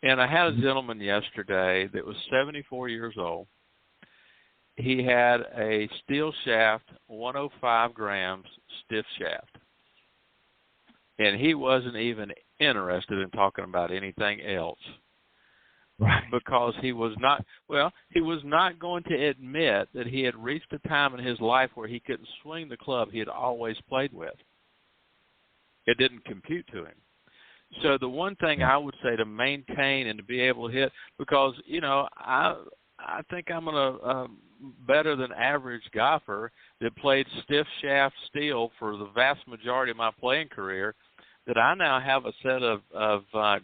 And I had a gentleman yesterday that was 74 years old. He had a steel shaft, 105 grams stiff shaft. And he wasn't even interested in talking about anything else. Right. Because he was not going to admit that he had reached a time in his life where he couldn't swing the club he had always played with. It didn't compute to him. So the one thing I would say to maintain and to be able to hit, because, I think I'm a better than average golfer that played stiff shaft steel for the vast majority of my playing career, that I now have a set of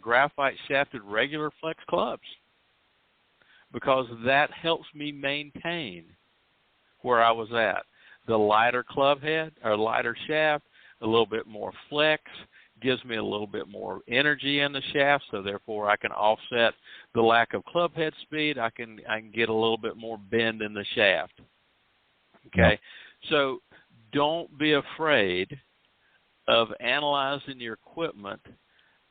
graphite shafted regular flex clubs, because that helps me maintain where I was at. The lighter club head or lighter shaft, a little bit more flex, gives me a little bit more energy in the shaft, so therefore I can offset the lack of club head speed. I can get a little bit more bend in the shaft. Okay? Yep. So don't be afraid of analyzing your equipment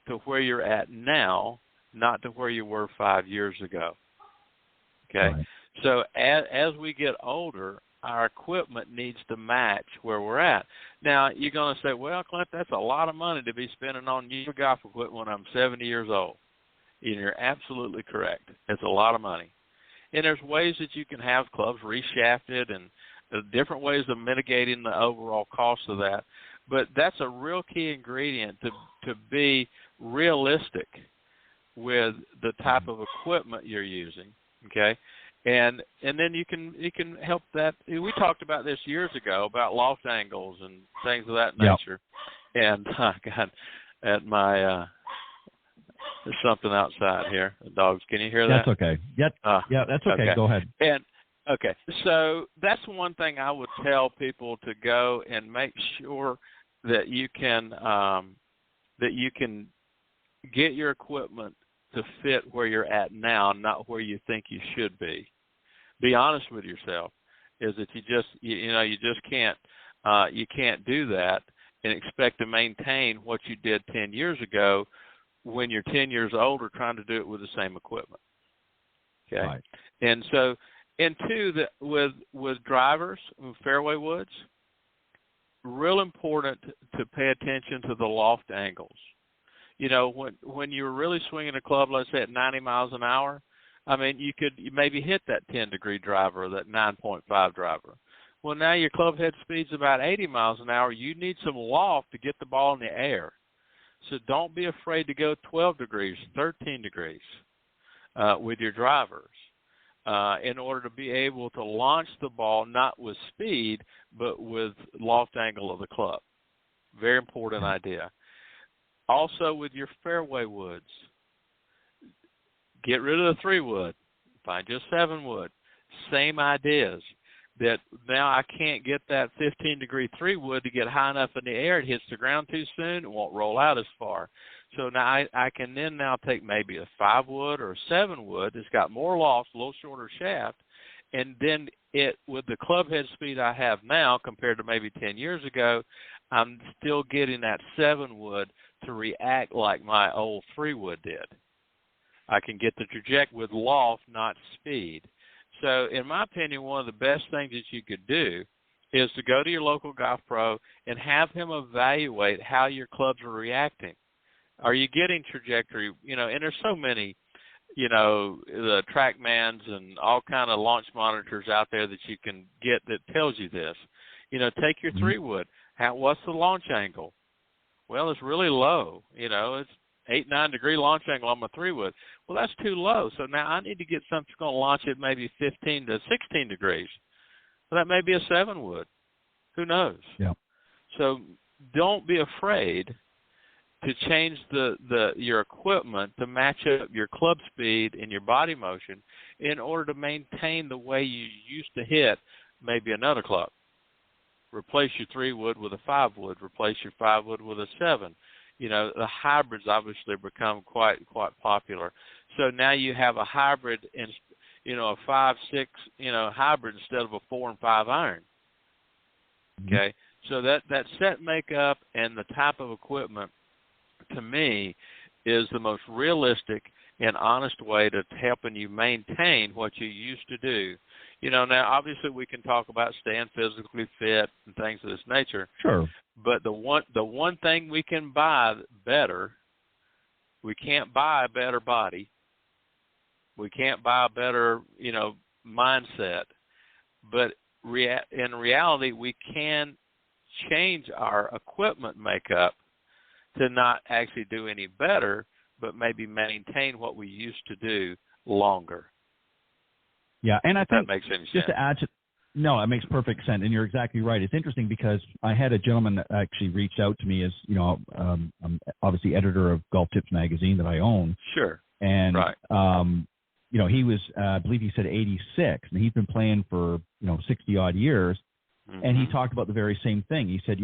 to where you're at now, not to where you were 5 years ago. Okay? Right. So as we get older, our equipment needs to match where we're at. Now, you're going to say, well, Clint, that's a lot of money to be spending on new golf equipment when I'm 70 years old. And you're absolutely correct. It's a lot of money. And there's ways that you can have clubs reshafted and different ways of mitigating the overall cost of that. But that's a real key ingredient to be realistic with the type of equipment you're using, okay? And then you can help that. We talked about this years ago about loft angles and things of that nature. Yep. And God, at my there's something outside here. The dogs. Can you hear that? That's okay. Yep. Yeah, that's okay. Go ahead. And okay, so that's one thing I would tell people, to go and make sure that you can get your equipment to fit where you're at now, not where you think you should be. Be honest with yourself, is that you just can't do that and expect to maintain what you did 10 years ago when you're 10 years older trying to do it with the same equipment. Okay. Right. And so, and two, that with drivers, fairway woods, real important to pay attention to the loft angles. When you're really swinging a club, let's say at 90 miles an hour, I mean, you maybe hit that 10-degree driver or that 9.5 driver. Well, now your club head speed's about 80 miles an hour. You need some loft to get the ball in the air. So don't be afraid to go 12 degrees, 13 degrees with your drivers in order to be able to launch the ball not with speed but with loft angle of the club. Very important idea. Also with your fairway woods, get rid of the 3-wood, find you a 7-wood. Same ideas. That now I can't get that 15-degree 3-wood to get high enough in the air. It hits the ground too soon. It won't roll out as far. So now I can then now take maybe a 5-wood or a 7-wood that's got more loft, a little shorter shaft, and then with the club head speed I have now compared to maybe 10 years ago, I'm still getting that 7-wood to react like my old 3-wood did. I can get the trajectory with loft, not speed. So, in my opinion, one of the best things that you could do is to go to your local golf pro and have him evaluate how your clubs are reacting. Are you getting trajectory? And there's so many, the TrackMans and all kind of launch monitors out there that you can get that tells you this. Take your 3-wood. What's the launch angle? Well, it's really low. It's 8-9 degree launch angle on my 3-wood. Well, that's too low. So now I need to get something that's going to launch at maybe 15 to 16 degrees. Well, that may be a 7-wood. Who knows? Yeah. So don't be afraid to change your equipment to match up your club speed and your body motion in order to maintain the way you used to hit maybe another club. Replace your 3-wood with a 5-wood. Replace your 5-wood with a 7. The hybrids obviously become quite popular. So now you have a hybrid and a 5-6 hybrid instead of a 4 and 5 iron. Okay, so that set makeup and the type of equipment, to me, is the most realistic and honest way to helping you maintain what you used to do. Now obviously we can talk about staying physically fit and things of this nature. Sure. But the one thing we can buy better, we can't buy a better body. We can't buy a better, mindset. But in reality, we can change our equipment makeup to not actually do any better, but maybe maintain what we used to do longer. Yeah, and I think that makes any just sense. to add to, no, it makes perfect sense, and you're exactly right. It's interesting because I had a gentleman that actually reached out to me as, I'm obviously editor of Golf Tips magazine that I own. Sure. And, right. He was, I believe he said 86, and he's been playing for, 60 odd years. Mm-hmm. And he talked about the very same thing. He said,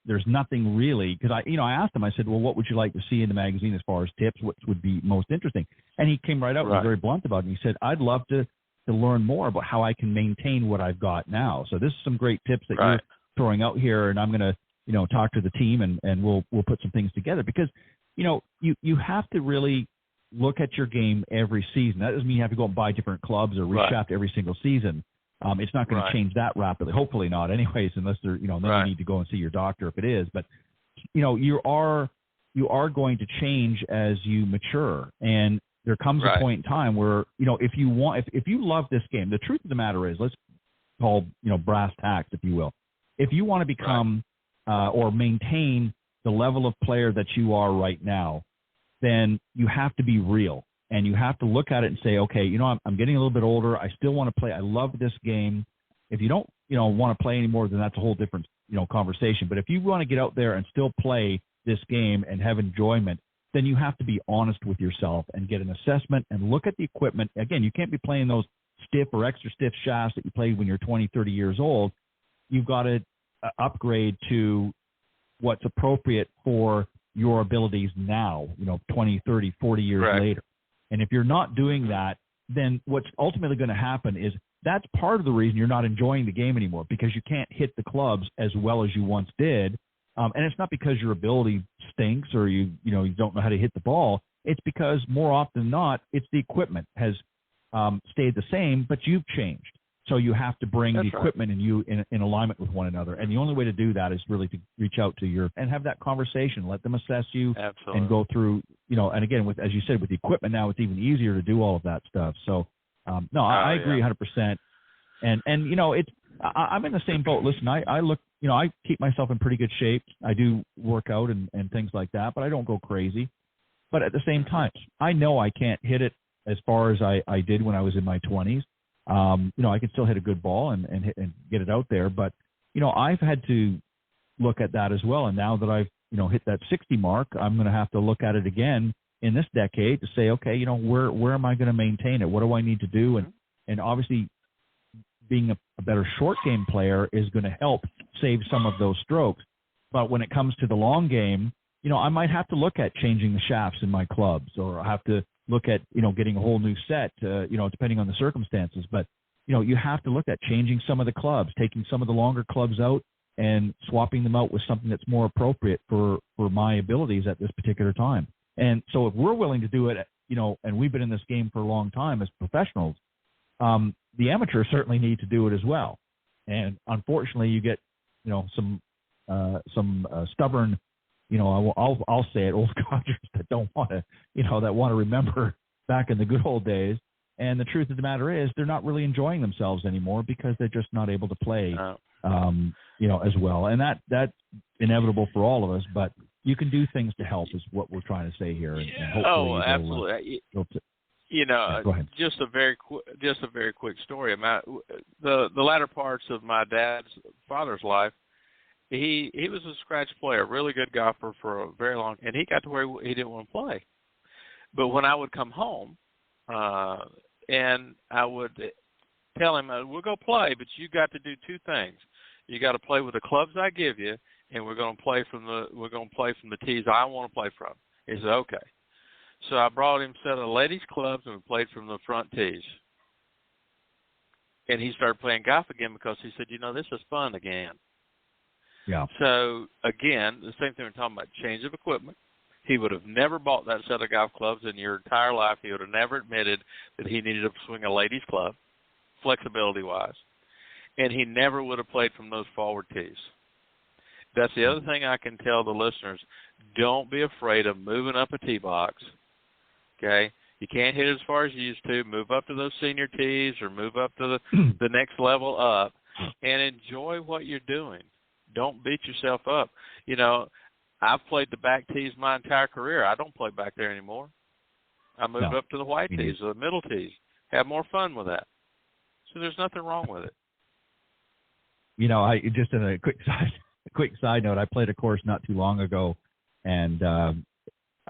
there's nothing really, because I asked him, I said, well, what would you like to see in the magazine as far as tips? What would be most interesting? And he came right out and was very blunt about it. And he said, I'd love to learn more about how I can maintain what I've got now. So this is some great tips that you're throwing out here, and I'm going to, talk to the team and we'll put some things together because, you have to really look at your game every season. That doesn't mean you have to go and buy different clubs or reshaft every single season. It's not going to change that rapidly. Hopefully not anyways, unless they're, then you need to go and see your doctor if it is. But, you are going to change as you mature. And there comes a point in time where, if you love this game, the truth of the matter is, let's call, brass tacks, if you will. If you want to become or maintain the level of player that you are right now, then you have to be real. And you have to look at it and say, okay, I'm getting a little bit older. I still want to play. I love this game. If you don't, want to play anymore, then that's a whole different, conversation. But if you want to get out there and still play this game and have enjoyment, then you have to be honest with yourself and get an assessment and look at the equipment. Again, you can't be playing those stiff or extra stiff shafts that you played when you're 20, 30 years old. You've got to upgrade to what's appropriate for your abilities now, 20, 30, 40 years later. And if you're not doing that, then what's ultimately going to happen is that's part of the reason you're not enjoying the game anymore, because you can't hit the clubs as well as you once did. And it's not because your ability stinks or you don't know how to hit the ball. It's because more often than not, it's the equipment has stayed the same, but you've changed. So you have to bring the equipment and you in alignment with one another. And the only way to do that is really to reach out to and have that conversation, let them assess you and go through, and again, as you said, with the equipment now, it's even easier to do all of that stuff. So, I agree 100%. And I'm in the same boat. Listen, I look, I keep myself in pretty good shape. I do work out and things like that, but I don't go crazy. But at the same time, I know I can't hit it as far as I did when I was in my 20s. I can still hit a good ball and get it out there, but, I've had to look at that as well. And now that I've, hit that 60 mark, I'm going to have to look at it again in this decade to say, okay, where am I going to maintain it? What do I need to do? And obviously being a better short game player is going to help save some of those strokes. But when it comes to the long game, I might have to look at changing the shafts in my clubs, or I have to look at, getting a whole new set, depending on the circumstances. But, you have to look at changing some of the clubs, taking some of the longer clubs out and swapping them out with something that's more appropriate for my abilities at this particular time. And so if we're willing to do it, and we've been in this game for a long time as professionals, the amateurs certainly need to do it as well. And unfortunately, you get, some stubborn, I'll say it, old codgers that don't want to, that want to remember back in the good old days. And the truth of the matter is they're not really enjoying themselves anymore because they're just not able to play, as well. And that's inevitable for all of us, but you can do things to help is what we're trying to say here. And hopefully absolutely. Go ahead. Just a very quick story about the latter parts of my father's life. He was a scratch player, really good golfer for a very long, and he got to where he didn't want to play. But when I would come home, and I would tell him, "We'll go play, but you got to do two things. You got to play with the clubs I give you, and we're going to play from the tees I want to play from." He said, "Okay." So I brought him a set of ladies' clubs, and we played from the front tees. And he started playing golf again because he said, "This is fun again." Yeah. So, again, the same thing we're talking about, change of equipment. He would have never bought that set of golf clubs in your entire life. He would have never admitted that he needed to swing a ladies' club, flexibility-wise. And he never would have played from those forward tees. That's the other thing I can tell the listeners. Don't be afraid of moving up a tee box, okay? You can't hit it as far as you used to. Move up to those senior tees or move up to the next level up and enjoy what you're doing. Don't beat yourself up. You know, I've played the back tees my entire career. I don't play back there anymore. I moved up to the white tees or the middle tees. Have more fun with that. So there's nothing wrong with it. You know, I just in a quick side note, I played a course not too long ago, and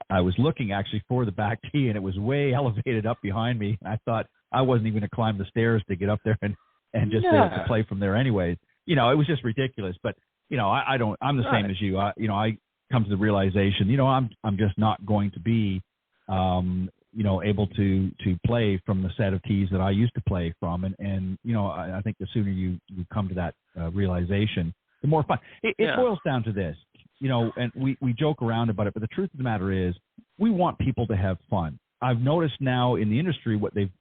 I was looking actually for the back tee, and it was way elevated up behind me. I thought I wasn't even going to climb the stairs to get up there and just be able to play from there anyways. You know, it was just ridiculous. But, you know, I'm the same as you. I come to the realization, you know, I'm just not going to be, you know, able to play from the set of tees that I used to play from. And you know, I think the sooner you come to that realization, the more fun. It boils down to this, you know, and we joke around about it, but the truth of the matter is we want people to have fun. I've noticed now in the industry what they've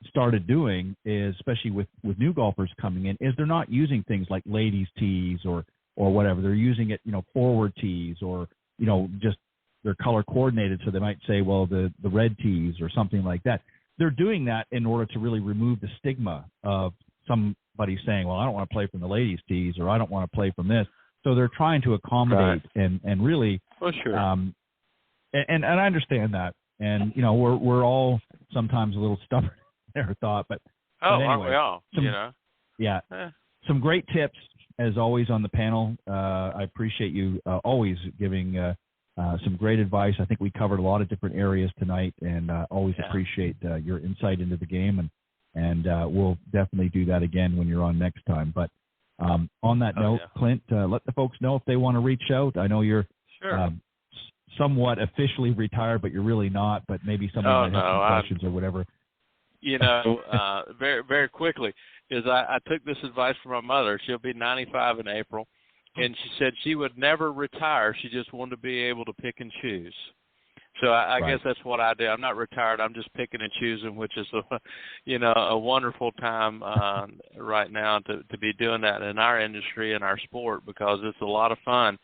started doing is, especially with new golfers coming in, is they're not using things like ladies tees or whatever. They're using it, you know, forward tees or, you know, just they're color coordinated. So they might say, well, the red tees or something like that. They're doing that in order to really remove the stigma of somebody saying, well, I don't want to play from the ladies tees or I don't want to play from this. So they're trying to accommodate and really, and I understand that. And, you know, we're all sometimes a little stubborn in their thought, but anyway, aren't we all? You know? Yeah. Some great tips as always on the panel. I appreciate you always giving some great advice. I think we covered a lot of different areas tonight, and always appreciate your insight into the game, and we'll definitely do that again when you're on next time. But on that note, Clint, let the folks know if they want to reach out. I know you're somewhat officially retired, but you're really not, but maybe someone might have some questions or whatever. You know, very, very quickly, is I took this advice from my mother. She'll be 95 in April. And she said she would never retire. She just wanted to be able to pick and choose. So I guess that's what I do. I'm not retired. I'm just picking and choosing, which is, a wonderful time right now to be doing that in our industry and our sport, because it's a lot of fun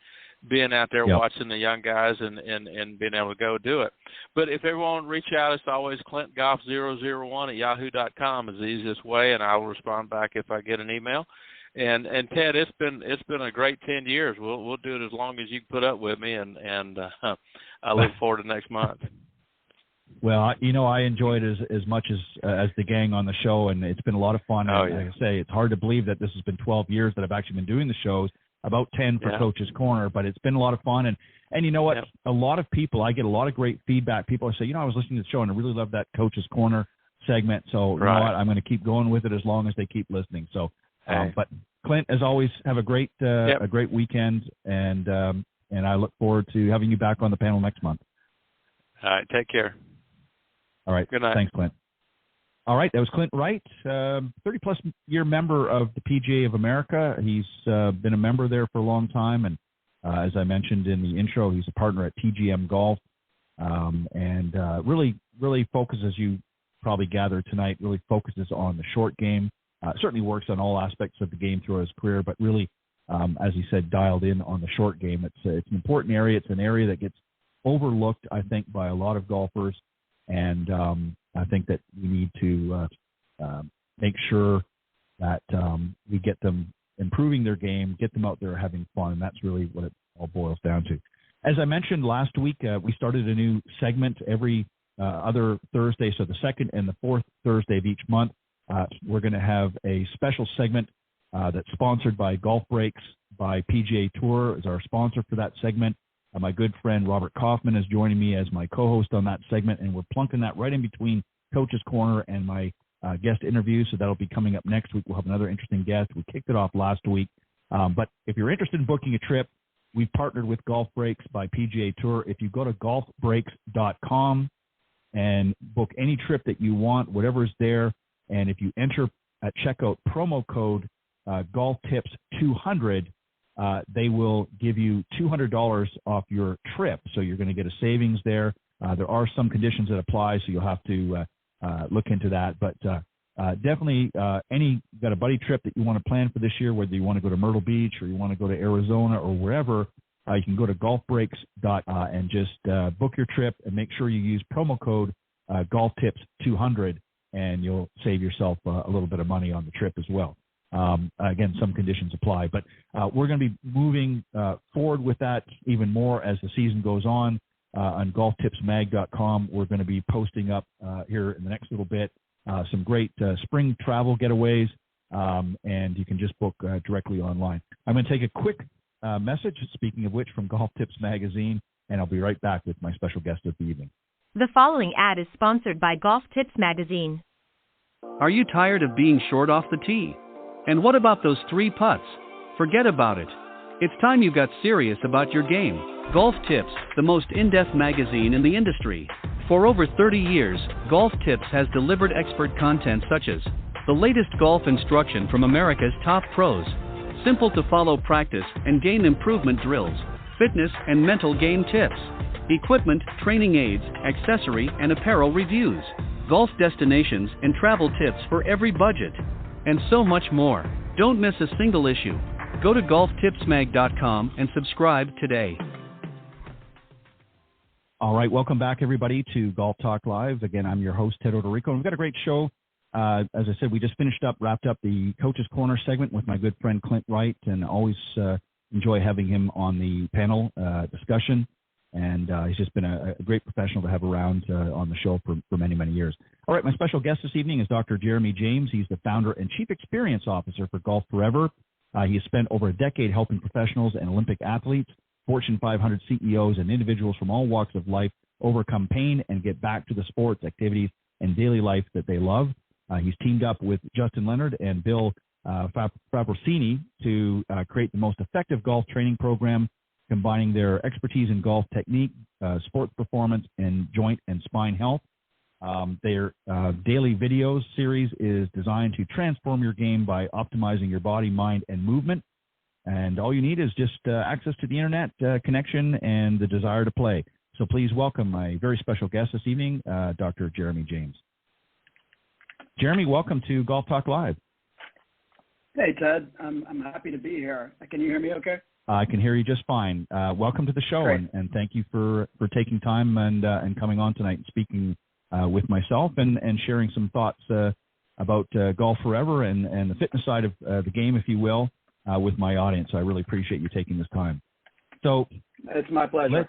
being out there watching the young guys and being able to go do it. But if everyone reach out, it's always ClintGolf001@yahoo.com is the easiest way, and I will respond back if I get an email. And Ted, it's been a great 10 years. We'll do it as long as you can put up with me, and I look forward to next month. Well, you know, I enjoyed it as much as the gang on the show, and it's been a lot of fun. Like I say, it's hard to believe that this has been 12 years that I've actually been doing the shows, about 10 for Coach's Corner, but it's been a lot of fun. And you know what? A lot of people, I get a lot of great feedback. People say, you know, I was listening to the show and I really love that Coach's Corner segment. So you know what? I'm going to keep going with it as long as they keep listening. So, but Clint, as always, have a great weekend, and I look forward to having you back on the panel next month. All right, take care. All right, good night. Thanks, Clint. All right, that was Clint Wright, 30-plus year member of the PGA of America. He's been a member there for a long time, and as I mentioned in the intro, he's a partner at TGM Golf, and really focuses, as you probably gathered tonight, really focuses on the short game. Certainly works on all aspects of the game throughout his career, but really, as he said, dialed in on the short game. It's an important area. It's an area that gets overlooked, I think, by a lot of golfers, and I think that we need to make sure that we get them improving their game, get them out there having fun, and that's really what it all boils down to. As I mentioned last week, we started a new segment every other Thursday, so the second and the fourth Thursday of each month. We're going to have a special segment that's sponsored by Golf Breaks by PGA Tour as our sponsor for that segment. My good friend Robert Kaufman is joining me as my co-host on that segment, and we're plunking that right in between Coach's Corner and my guest interview, so that'll be coming up next week. We'll have another interesting guest. We kicked it off last week. But if you're interested in booking a trip, we've partnered with Golf Breaks by PGA Tour. If you go to golfbreaks.com and book any trip that you want, whatever is there, and if you enter at checkout promo code GolfTips200, they will give you $200 off your trip. So you're going to get a savings there. There are some conditions that apply, so you'll have to look into that. But definitely got a buddy trip that you want to plan for this year, whether you want to go to Myrtle Beach or you want to go to Arizona or wherever, you can go to golfbreaks and just book your trip and make sure you use promo code Golf Tips 200, and you'll save yourself a little bit of money on the trip as well. Again, some conditions apply, but we're going to be moving forward with that even more as the season goes on. On golftipsmag.com, we're going to be posting up here in the next little bit some great spring travel getaways, and you can just book directly online. I'm going to take a quick message, speaking of which, from Golf Tips Magazine, and I'll be right back with my special guest of the evening. The following ad is sponsored by Golf Tips Magazine. Are you tired of being short off the tee? And what about those 3 putts? Forget about it. It's time you got serious about your game. Golf Tips, the most in-depth magazine in the industry. For over 30 years, Golf Tips has delivered expert content such as the latest golf instruction from America's top pros, simple to follow practice and game improvement drills, fitness and mental game tips, equipment, training aids, accessory and apparel reviews, golf destinations and travel tips for every budget, and so much more. Don't miss a single issue. Go to golftipsmag.com and subscribe today. All right, welcome back, everybody, to Golf Talk Live. Again, I'm your host, Ted Odorico, and we've got a great show. As I said, we just wrapped up the Coach's Corner segment with my good friend Clint Wright, and always enjoy having him on the panel discussion. And he's just been a great professional to have around on the show for many, many years. All right, my special guest this evening is Dr. Jeremy James. He's the founder and chief experience officer for GolfForever. He has spent over a decade helping professionals and Olympic athletes, Fortune 500 CEOs, and individuals from all walks of life overcome pain and get back to the sports, activities, and daily life that they love. He's teamed up with Justin Leonard and Bill Fabricini to create the most effective golf training program, combining their expertise in golf technique, sports performance, and joint and spine health. Their daily videos series is designed to transform your game by optimizing your body, mind, and movement. And all you need is just access to the internet connection and the desire to play. So please welcome my very special guest this evening, Dr. Jeremy James. Jeremy, welcome to Golf Talk Live. Hey, Ted. I'm happy to be here. Can you hear me okay? I can hear you just fine. Welcome to the show, and thank you for taking time and coming on tonight and speaking with myself and sharing some thoughts about GolfForever and the fitness side of the game, if you will, with my audience. I really appreciate you taking this time. So it's my pleasure.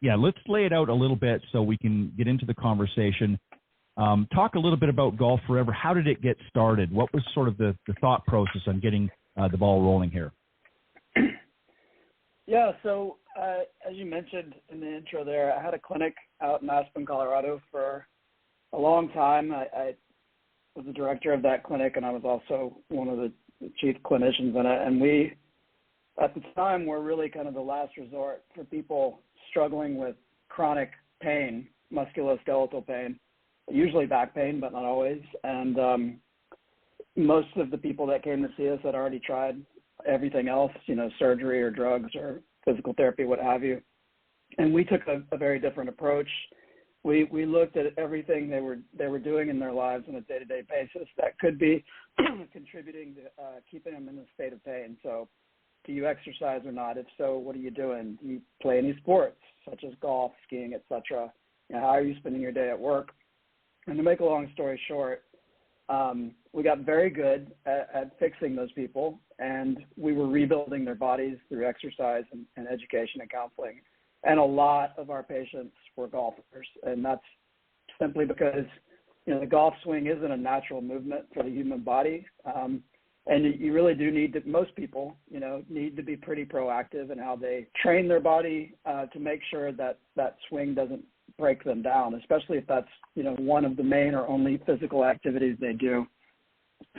Let's lay it out a little bit so we can get into the conversation. Talk a little bit about GolfForever. How did it get started? What was sort of the thought process on getting the ball rolling here? Yeah, so as you mentioned in the intro there, I had a clinic out in Aspen, Colorado for a long time. I was the director of that clinic, and I was also one of the chief clinicians in it. And we, at the time, were really kind of the last resort for people struggling with chronic pain, musculoskeletal pain, usually back pain, but not always. And most of the people that came to see us had already tried everything else, surgery or drugs or physical therapy, what have you. And we took a very different approach. We looked at everything they were doing in their lives on a day-to-day basis that could be contributing to keeping them in a state of pain. So do you exercise or not? If so, what are you doing? Do you play any sports, such as golf, skiing, etc.? How are you spending your day at work? And to make a long story short, we got very good at fixing those people, and we were rebuilding their bodies through exercise and education and counseling. And a lot of our patients were golfers, and that's simply because, the golf swing isn't a natural movement for the human body. And you really do need to, most people, need to be pretty proactive in how they train their body to make sure that swing doesn't break them down, especially if that's, one of the main or only physical activities they do.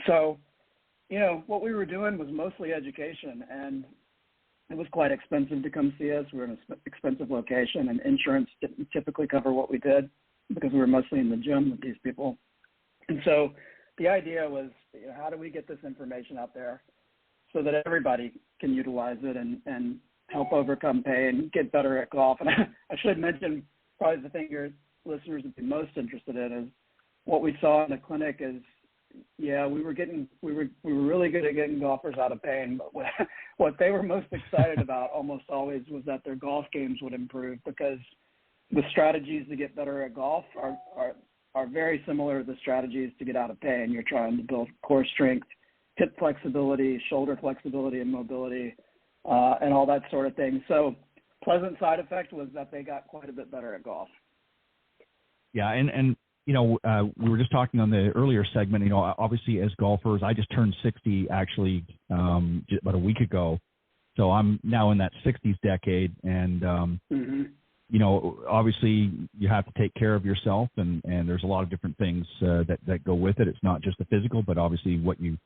So, what we were doing was mostly education, and it was quite expensive to come see us. We were in an expensive location, and insurance didn't typically cover what we did because we were mostly in the gym with these people. And so the idea was, how do we get this information out there so that everybody can utilize it and help overcome pain, get better at golf? And I should mention, probably the thing your listeners would be most interested in is what we saw in the clinic is, we were really good at getting golfers out of pain, but what they were most excited about almost always was that their golf games would improve, because the strategies to get better at golf are very similar to the strategies to get out of pain. You're trying to build core strength, hip flexibility, shoulder flexibility and mobility, and all that sort of thing. So pleasant side effect was that they got quite a bit better at golf. Yeah, and we were just talking on the earlier segment, obviously as golfers, I just turned 60 actually about a week ago. So I'm now in that 60s decade, and obviously you have to take care of yourself, and there's a lot of different things that go with it. It's not just the physical, but obviously what you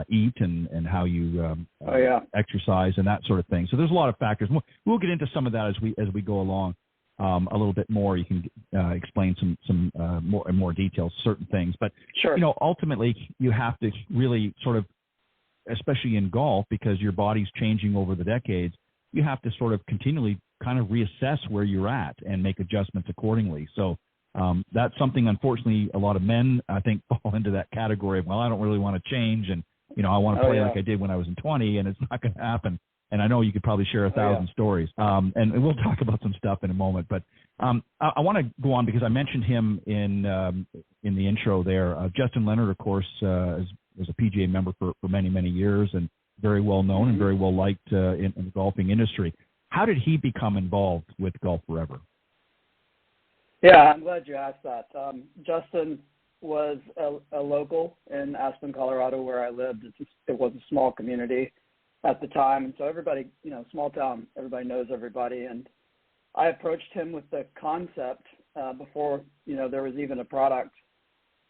eat and how you exercise and that sort of thing. So there's a lot of factors. We'll get into some of that as we go along a little bit more. You can explain some more details, certain things. But sure. Ultimately you have to really sort of, especially in golf, because your body's changing over the decades, you have to sort of continually kind of reassess where you're at and make adjustments accordingly. So that's something, unfortunately, a lot of men, I think, fall into that category of, well, I don't really want to change, and, I want to play like I did when I was in 20, and it's not going to happen. And I know you could probably share 1,000 stories. And we'll talk about some stuff in a moment. But I want to go on because I mentioned him in the intro there. Justin Leonard, of course, was a PGA member for many, many years, and very well known and very well liked in the golfing industry. How did he become involved with GolfForever? Yeah, I'm glad you asked that. Justin was a local in Aspen, Colorado, where I lived. It was a small community at the time, and so everybody, small town, everybody knows everybody. And I approached him with the concept before, there was even a product,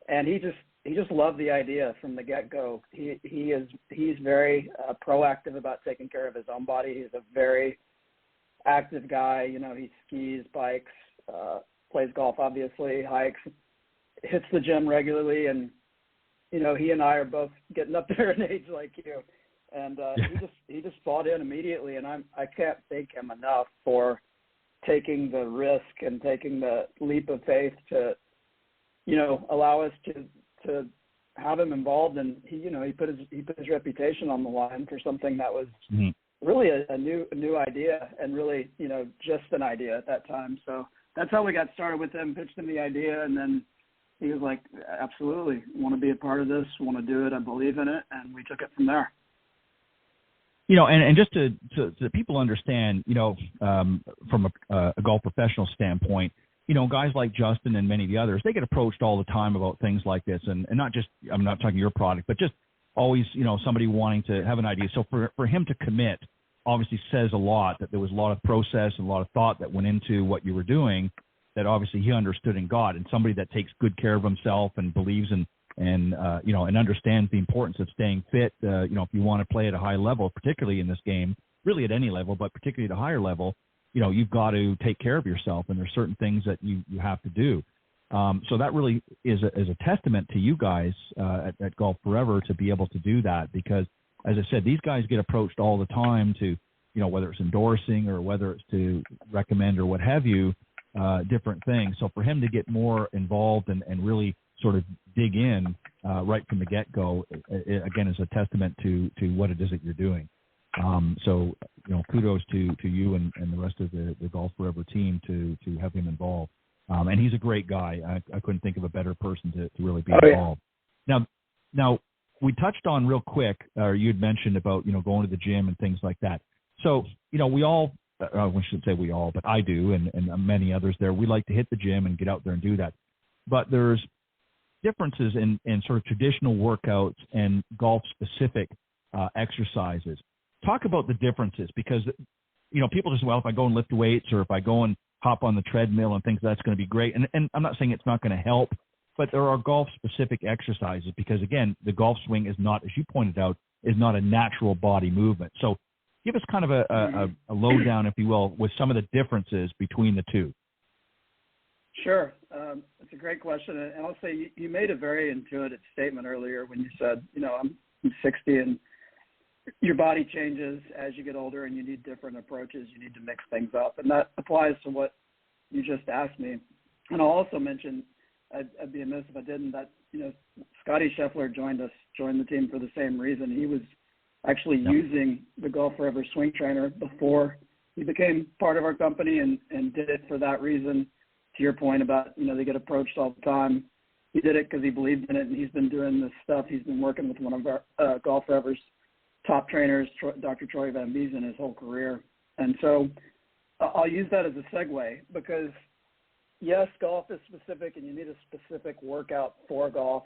and he just loved the idea from the get-go. He's very proactive about taking care of his own body. He's a very active guy. He skis, bikes, plays golf, obviously, hikes, hits the gym regularly, and he and I are both getting up there in age like you. And he just bought in immediately, and I can't thank him enough for taking the risk and taking the leap of faith to allow us to have him involved. And he put his reputation on the line for something that was really a new idea, and really just an idea at that time. So that's how we got started with him. Pitched him the idea, and then he was like, absolutely, want to be a part of this, want to do it, I believe in it, and we took it from there. And just to people understand, from a golf professional standpoint, guys like Justin and many of the others, they get approached all the time about things like this, and not just, I'm not talking your product, but just always, somebody wanting to have an idea. So for him to commit obviously says a lot, that there was a lot of process and a lot of thought that went into what you were doing, that obviously he understood and got, and somebody that takes good care of himself and believes in and understands the importance of staying fit. If you want to play at a high level, particularly in this game, really at any level, but particularly at a higher level, you've got to take care of yourself, and there's certain things that you have to do. So that really is a testament to you guys at GolfForever to be able to do that, because, as I said, these guys get approached all the time to, whether it's endorsing or whether it's to recommend or what have you, different things. So for him to get more involved and really sort of dig in right from the get-go, again, is a testament to what it is that you're doing. So kudos to you and the rest of the GolfForever team to have him involved. And he's a great guy. I couldn't think of a better person to really be involved. Yeah. Now we touched on real quick, or you had mentioned about going to the gym and things like that. So we all, I shouldn't say we all, but I do, and many others there, we like to hit the gym and get out there and do that. But there's differences in sort of traditional workouts and golf-specific exercises. Talk about the differences, because, people just, well, if I go and lift weights, or if I go and hop on the treadmill and things, that's going to be great. And I'm not saying it's not going to help, but there are golf-specific exercises, because, again, the golf swing is not, as you pointed out, is not a natural body movement. So give us kind of a lowdown, if you will, with some of the differences between the two. Sure. It's a great question. And I'll say you made a very intuitive statement earlier when you said, I'm 60 and your body changes as you get older and you need different approaches. You need to mix things up. And that applies to what you just asked me. And I'll also mention, I'd be amiss if I didn't, that, Scotty Scheffler joined the team for the same reason. He was actually using the GolfForever swing trainer before he became part of our company, and did it for that reason. to your point about, they get approached all the time. He did it because he believed in it, and he's been doing this stuff. He's been working with one of our GolfForever's top trainers, Dr. Troy Van Biesen, his whole career. And so I'll use that as a segue because, yes, golf is specific, and you need a specific workout for golf.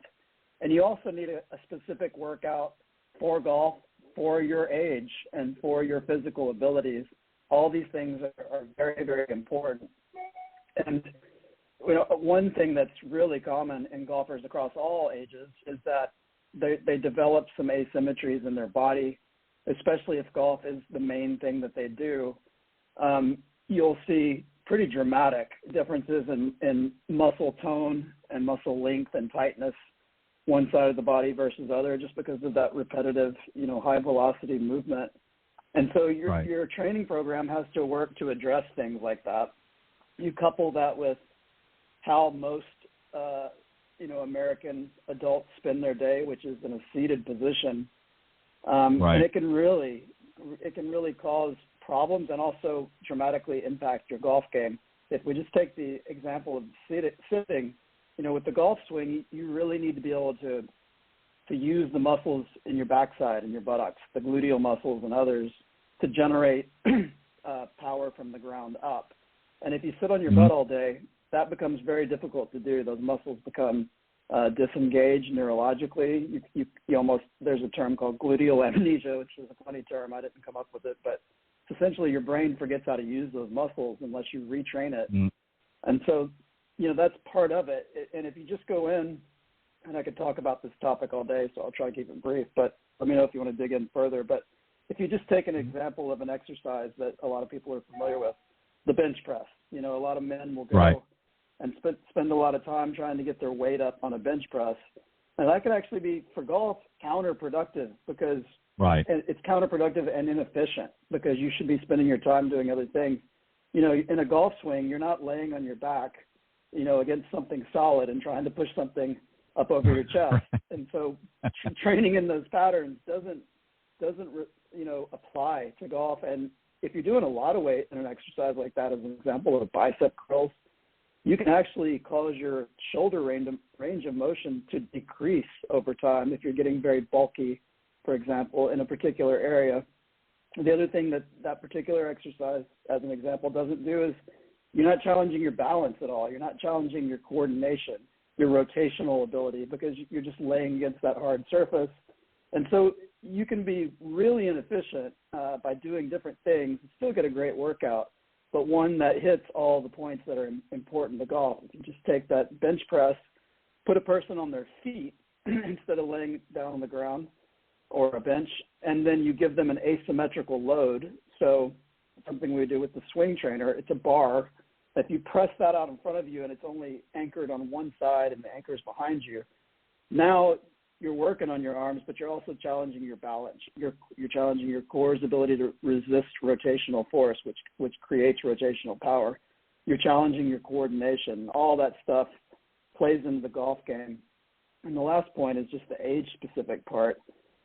And you also need a specific workout for golf for your age and for your physical abilities. All these things are very, very important. And one thing that's really common in golfers across all ages is that they develop some asymmetries in their body, especially if golf is the main thing that they do. You'll see pretty dramatic differences in muscle tone and muscle length and tightness one side of the body versus other, just because of that repetitive, high velocity movement. And so your training program has to work to address things like that. You couple that with how most, American adults spend their day, which is in a seated position. And it can really cause problems and also dramatically impact your golf game. If we just take the example of sitting, with the golf swing, you really need to be able to use the muscles in your backside and your buttocks, the gluteal muscles and others, to generate power from the ground up. And if you sit on your butt all day, that becomes very difficult to do. Those muscles become disengaged neurologically. You almost, there's a term called gluteal amnesia, which is a funny term. I didn't come up with it, but essentially your brain forgets how to use those muscles unless you retrain it. And so, that's part of it. And if you just go in, and I could talk about this topic all day, so I'll try to keep it brief, but let me know if you want to dig in further. But if you just take an example of an exercise that a lot of people are familiar with, the bench press. A lot of men will go and spend a lot of time trying to get their weight up on a bench press. And that can actually be, for golf, counterproductive because it's counterproductive and inefficient because you should be spending your time doing other things. In a golf swing, you're not laying on your back, against something solid and trying to push something up over your chest. And so training in those patterns doesn't apply to golf. And if you're doing a lot of weight in an exercise like that, as an example of bicep curls, you can actually cause your shoulder range of motion to decrease over time if you're getting very bulky, for example, in a particular area. The other thing that particular exercise, as an example, doesn't do is you're not challenging your balance at all. You're not challenging your coordination, your rotational ability, because you're just laying against that hard surface. And so you can be really inefficient by doing different things and still get a great workout, but one that hits all the points that are important to golf. If you just take that bench press, put a person on their feet instead of laying down on the ground or a bench, and then you give them an asymmetrical load. So something we do with the swing trainer, it's a bar. If you press that out in front of you and it's only anchored on one side and the anchor is behind you, now you're working on your arms, but you're also challenging your balance. You're challenging your core's ability to resist rotational force, which creates rotational power. You're challenging your coordination. All that stuff plays into the golf game. And the last point is just the age-specific part.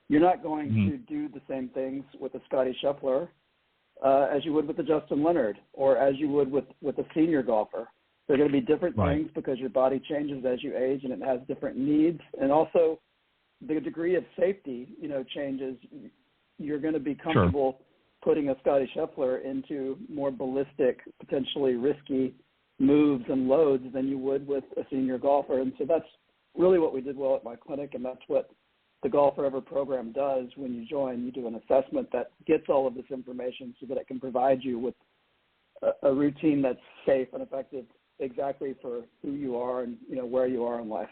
You're not going to do the same things with a Scotty Scheffler as you would with a Justin Leonard or as you would with a senior golfer. They're going to be different things because your body changes as you age and it has different needs. And also the degree of safety, changes. You're going to be comfortable putting a Scotty Scheffler into more ballistic, potentially risky moves and loads than you would with a senior golfer. And so that's really what we did well at my clinic, and that's what the GolfForever program does. When you join, you do an assessment that gets all of this information so that it can provide you with a routine that's safe and effective exactly for who you are and, where you are in life.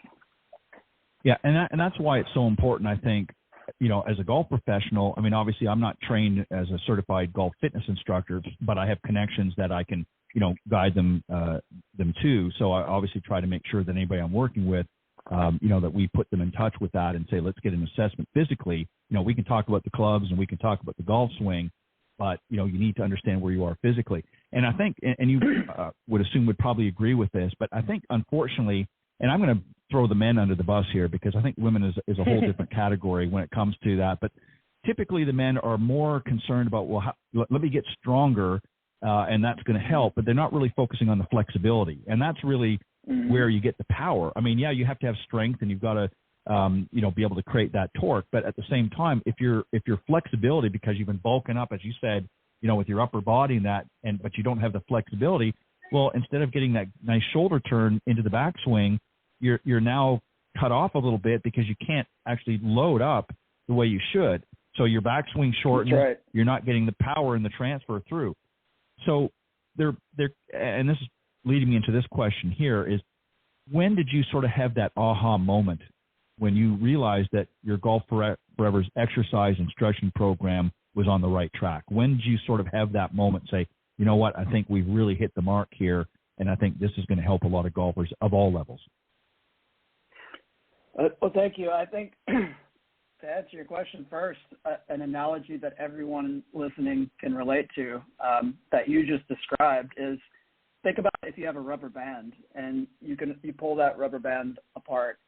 Yeah, and that's why it's so important, I think, as a golf professional. I mean, obviously I'm not trained as a certified golf fitness instructor, but I have connections that I can, guide them to. So I obviously try to make sure that anybody I'm working with, that we put them in touch with that and say, let's get an assessment physically. We can talk about the clubs and we can talk about the golf swing, but, you need to understand where you are physically. And I think, and you would assume would probably agree with this, but I think unfortunately, and I'm going to throw the men under the bus here because I think women is a whole different category when it comes to that. But typically the men are more concerned about, let me get stronger and that's going to help, but they're not really focusing on the flexibility. And that's really where you get the power. I mean, yeah, you have to have strength and you've got to, be able to create that torque. But at the same time, if your flexibility, because you've been bulking up, as you said, with your upper body and that, but you don't have the flexibility, well, instead of getting that nice shoulder turn into the backswing, you're now cut off a little bit because you can't actually load up the way you should. So your backswing shortens. Right. You're not getting the power and the transfer through. So and this is leading me into this question here, is when did you sort of have that aha moment when you realized that your GolfForever's exercise and stretching program was on the right track? When did you sort of have that moment, say, you know what, I think we've really hit the mark here, and I think this is going to help a lot of golfers of all levels? Well, thank you. I think to answer your question first, an analogy that everyone listening can relate to that you just described is, think about if you have a rubber band and you pull that rubber band apart,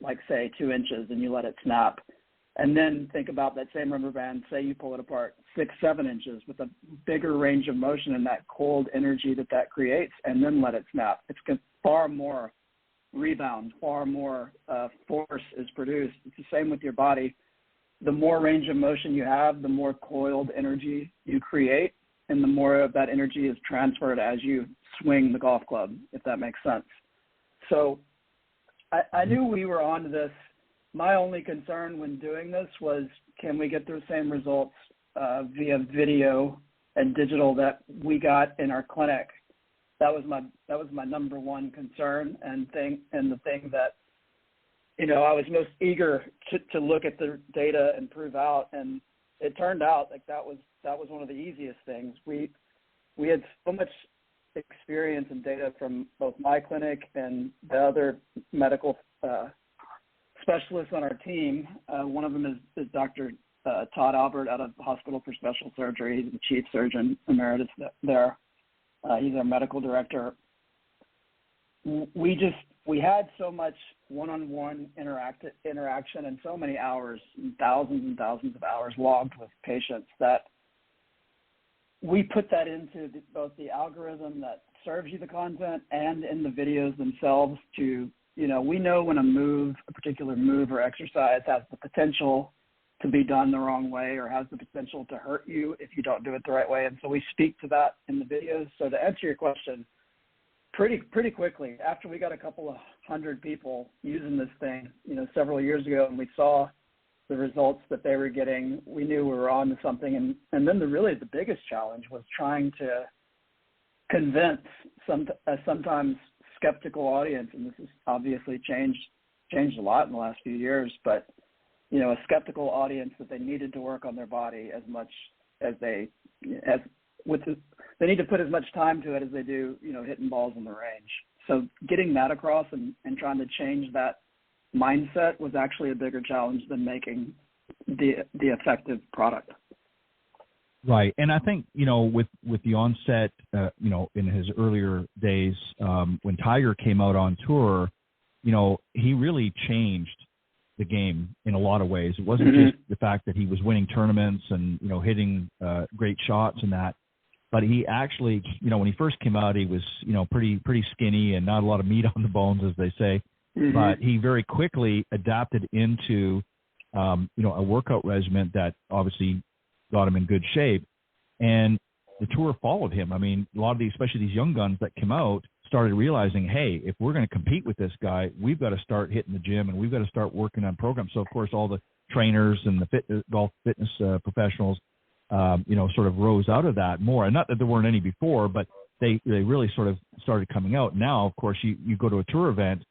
like say 2 inches, and you let it snap. And then think about that same rubber band, say you pull it apart 6-7 inches with a bigger range of motion and that cold energy that creates, and then let it snap. It's far more rebound, far more force is produced. It's the same with your body. The more range of motion you have, the more coiled energy you create, and the more of that energy is transferred as you swing the golf club, if that makes sense. So I knew we were on to this. My only concern when doing this was, can we get the same results via video and digital that we got in our clinic? That was my number one concern and the thing that I was most eager to look at the data and prove out. And it turned out like that was one of the easiest things. We had so much experience and data from both my clinic and the other medical specialists on our team. One of them is Dr. Todd Albert out of the Hospital for Special Surgery. He's the chief surgeon emeritus there. He's our medical director. We had so much one-on-one interaction and so many hours, and thousands of hours logged with patients that we put that into both the algorithm that serves you the content and in the videos themselves to, we know when a particular move or exercise has the potential to be done the wrong way or has the potential to hurt you if you don't do it the right way. And so we speak to that in the videos. So to answer your question, pretty quickly, after we got a couple of hundred people using this thing, several years ago, and we saw the results that they were getting, we knew we were on to something. And then the biggest challenge was trying to convince a sometimes skeptical audience, and this has obviously changed a lot in the last few years, but a skeptical audience that they needed to work on their body as much as they need to put as much time to it as they do, hitting balls in the range. So getting that across and trying to change that mindset was actually a bigger challenge than making the effective product. Right. And I think, with the onset, in his earlier days, when Tiger came out on tour, he really changed the game in a lot of ways. It wasn't just the fact that he was winning tournaments and, hitting great shots and that, but he actually, when he first came out, he was, pretty skinny and not a lot of meat on the bones, as they say. Mm-hmm. But he very quickly adapted into, a workout regimen that obviously got him in good shape. And the tour followed him. I mean, a lot of especially these young guns that came out, started realizing, hey, if we're going to compete with this guy, we've got to start hitting the gym and we've got to start working on programs. So, of course, all the trainers and the golf fitness professionals, sort of rose out of that more. And not that there weren't any before, but they really sort of started coming out. Now, of course, you go to a tour event,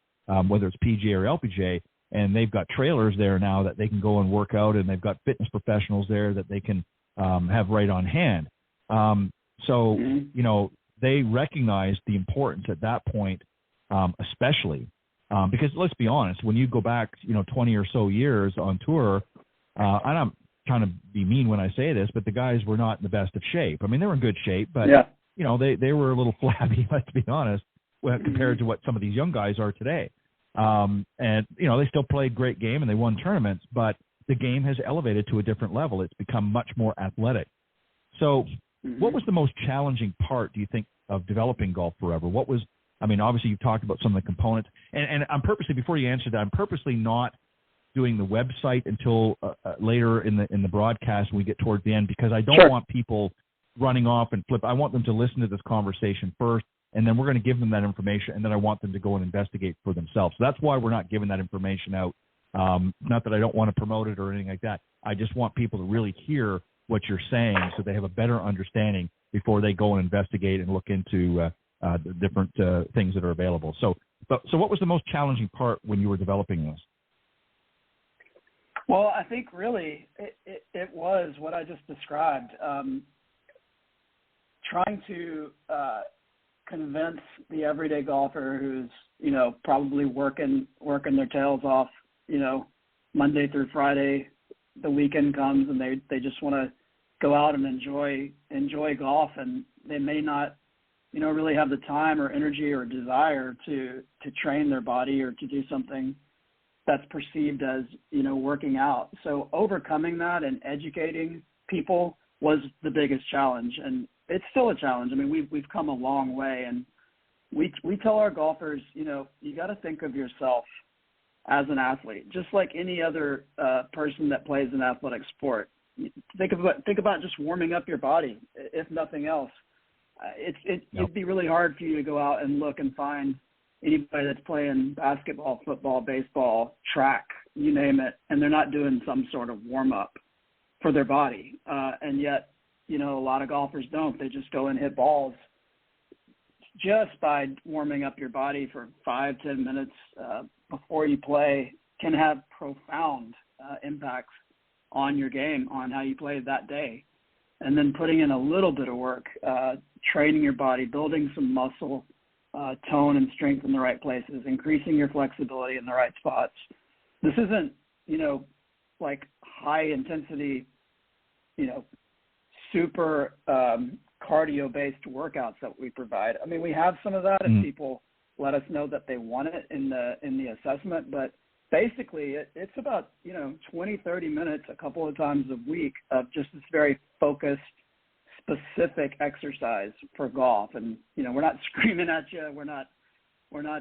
whether it's PGA or LPGA, and they've got trailers there now that they can go and work out, and they've got fitness professionals there that they can have right on hand. They recognized the importance at that point, especially because let's be honest, when you go back, 20 or so years on tour, and I'm trying to be mean when I say this, but the guys were not in the best of shape. I mean, they were in good shape, but they were a little flabby, let's be honest, compared to what some of these young guys are today. They still played great game and they won tournaments, but the game has elevated to a different level. It's become much more athletic. So What was the most challenging part, do you think, of developing GolfForever? What was, I mean, obviously you've talked about some of the components, and I'm purposely, before you answer that, I'm purposely not doing the website until later in the broadcast when we get towards the end, because I don't want people running off and flip. I want them to listen to this conversation first, and then we're going to give them that information, and then I want them to go and investigate for themselves. So that's why we're not giving that information out. Not that I don't want to promote it or anything like that. I just want people to really hear what you're saying so they have a better understanding before they go and investigate and look into the different things that are available. So what was the most challenging part when you were developing this? Well, I think really it was what I just described. Trying to convince the everyday golfer who's, probably working their tails off, Monday through Friday, the weekend comes and they just want to go out and enjoy golf, and they may not, really have the time or energy or desire to train their body or to do something that's perceived as, working out. So overcoming that and educating people was the biggest challenge, and it's still a challenge. I mean, we've come a long way, and we tell our golfers, you got to think of yourself as an athlete, just like any other person that plays an athletic sport. Think about just warming up your body, if nothing else. It'd be really hard for you to go out and look and find anybody that's playing basketball, football, baseball, track, you name it, and they're not doing some sort of warm-up for their body. And yet, a lot of golfers don't. They just go and hit balls. Just by warming up your body for 5-10 minutes before you play can have profound impacts on your game, on how you play that day. And then putting in a little bit of work, training your body, building some muscle, tone and strength in the right places, increasing your flexibility in the right spots. This isn't, like high intensity, super cardio-based workouts that we provide. I mean, we have some of that if people let us know that they want it in the assessment, but basically it's about, 20, 30 minutes a couple of times a week of just this very focused, specific exercise for golf. And, we're not screaming at you. We're not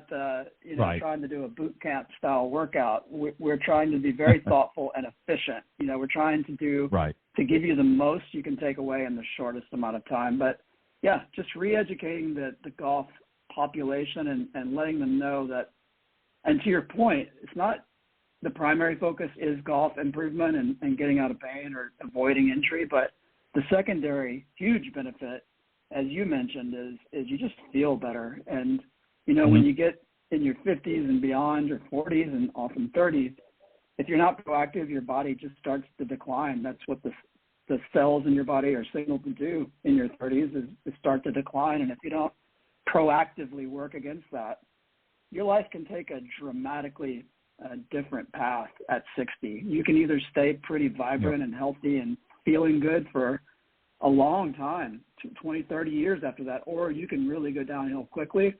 trying to do a boot camp style workout. We're trying to be very thoughtful and efficient. We're trying to to give you the most you can take away in the shortest amount of time. But yeah, just re-educating the golf population and letting them know that, and to your point, it's not the primary focus is golf improvement and getting out of pain or avoiding injury, but the secondary huge benefit, as you mentioned, is you just feel better. And, when you get in your 50s and beyond, or 40s and often 30s, if you're not proactive, your body just starts to decline. That's what the cells in your body are signaled to do in your 30s is start to decline. And if you don't proactively work against that, your life can take a dramatically different path at 60. You can either stay pretty vibrant and healthy and feeling good for a long time, 20, 30 years after that, or you can really go downhill quickly.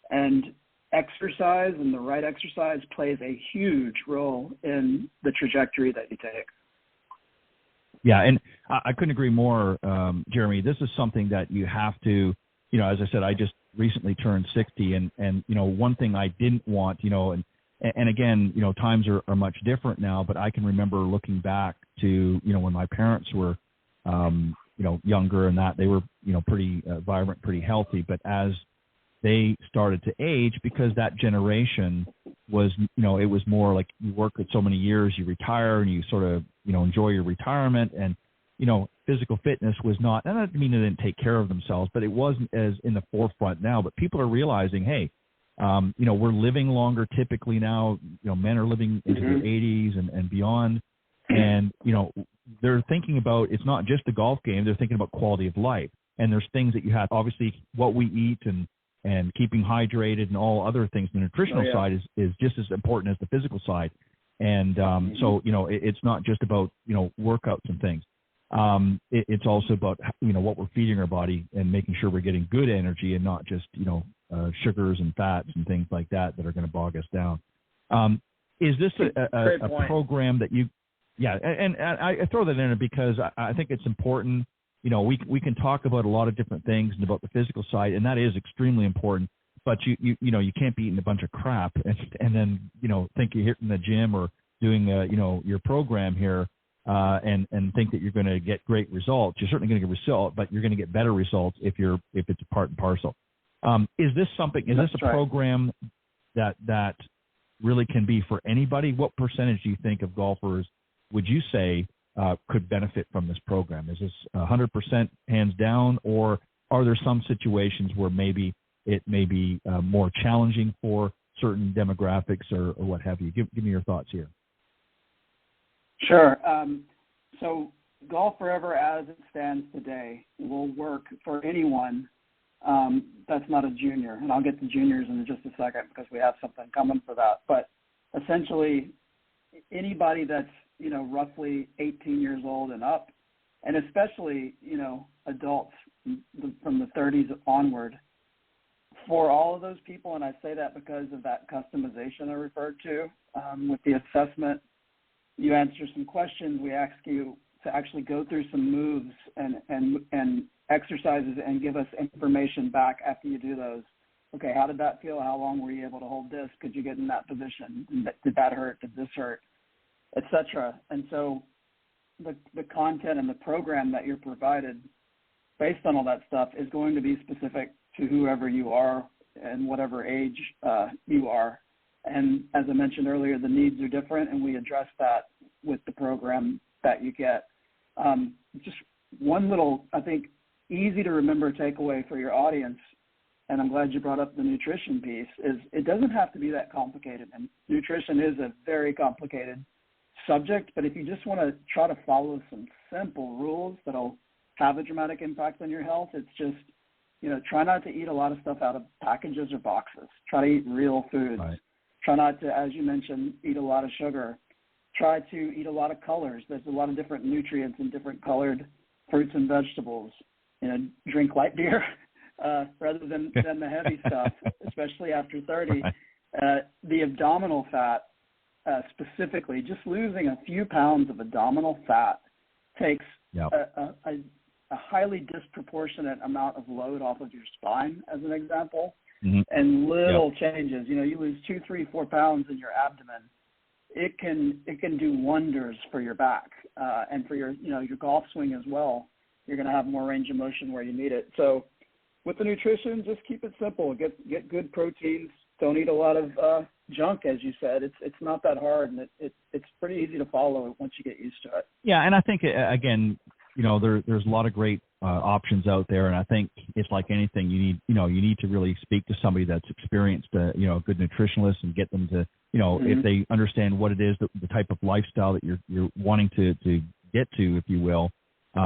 And exercise and the right exercise plays a huge role in the trajectory that you take. Yeah, and I couldn't agree more, Jeremy. This is something that you have to, as I said, I just recently turned 60, and one thing I didn't want, and again, times are much different now, but I can remember looking back to, when my parents were, younger and that they were, pretty vibrant, pretty healthy, but as they started to age, because that generation was, it was more like you work at so many years, you retire and you sort of, enjoy your retirement, and, physical fitness was not, and I don't mean they didn't take care of themselves, but it wasn't as in the forefront now. But people are realizing, hey, we're living longer typically now. Men are living into their 80s and beyond. And, they're thinking about, it's not just the golf game. They're thinking about quality of life. And there's things that you have, obviously what we eat and keeping hydrated and all other things. The nutritional side is just as important as the physical side. And so, it's not just about, workouts and things. It's also about, what we're feeding our body and making sure we're getting good energy and not just, sugars and fats and things like that are going to bog us down. Is this a program that you, and I throw that in because I think it's important we can talk about a lot of different things and about the physical side, and that is extremely important. But you can't be eating a bunch of crap and then think you're hitting the gym or doing your program here and think that you're going to get great results. You're certainly going to get result, but you're going to get better results if it's a part and parcel. Is this a program that really can be for anybody? What percentage do you think of golfers would you say could benefit from this program? Is this 100% hands down, or are there some situations where maybe it may be more challenging for certain demographics or what have you? Give me your thoughts here. Sure. So GolfForever as it stands today will work for anyone that's not a junior. And I'll get to juniors in just a second because we have something coming for that. But essentially anybody that's, roughly 18 years old and up, and especially, adults from the 30s onward, for all of those people, and I say that because of that customization I referred to, with the assessment, you answer some questions, we ask you to actually go through some moves and exercises and give us information back after you do those. Okay, how did that feel? How long were you able to hold this? Could you get in that position? Did that hurt? Did this hurt? Et cetera. And so the content and the program that you're provided based on all that stuff is going to be specific to whoever you are and whatever age you are. And as I mentioned earlier, the needs are different, and we address that with the program that you get. Just one little, I think, easy to remember takeaway for your audience, and I'm glad you brought up the nutrition piece, is it doesn't have to be that complicated. And nutrition is a very complicated subject, but if you just want to try to follow some simple rules that'll have a dramatic impact on your health, it's just, try not to eat a lot of stuff out of packages or boxes. Try to eat real foods. Right. Try not to, as you mentioned, eat a lot of sugar. Try to eat a lot of colors. There's a lot of different nutrients in different colored fruits and vegetables. Drink light beer rather than the heavy stuff, especially after 30. Right. The abdominal fat, specifically, just losing a few pounds of abdominal fat takes a highly disproportionate amount of load off of your spine, as an example. Mm-hmm. And little changes, you lose 2, 3, 4 pounds in your abdomen. It can do wonders for your back and for your golf swing as well. You're going to have more range of motion where you need it. So with the nutrition, just keep it simple. Get good proteins. Don't eat a lot of junk, as you said. It's not that hard, and it's pretty easy to follow once you get used to it. Yeah, and I think again, there's a lot of great options out there, and I think it's like anything. You need to really speak to somebody that's experienced, a good nutritionalist, and get them to, mm-hmm. if they understand what it is, the type of lifestyle that you're wanting to get to, if you will.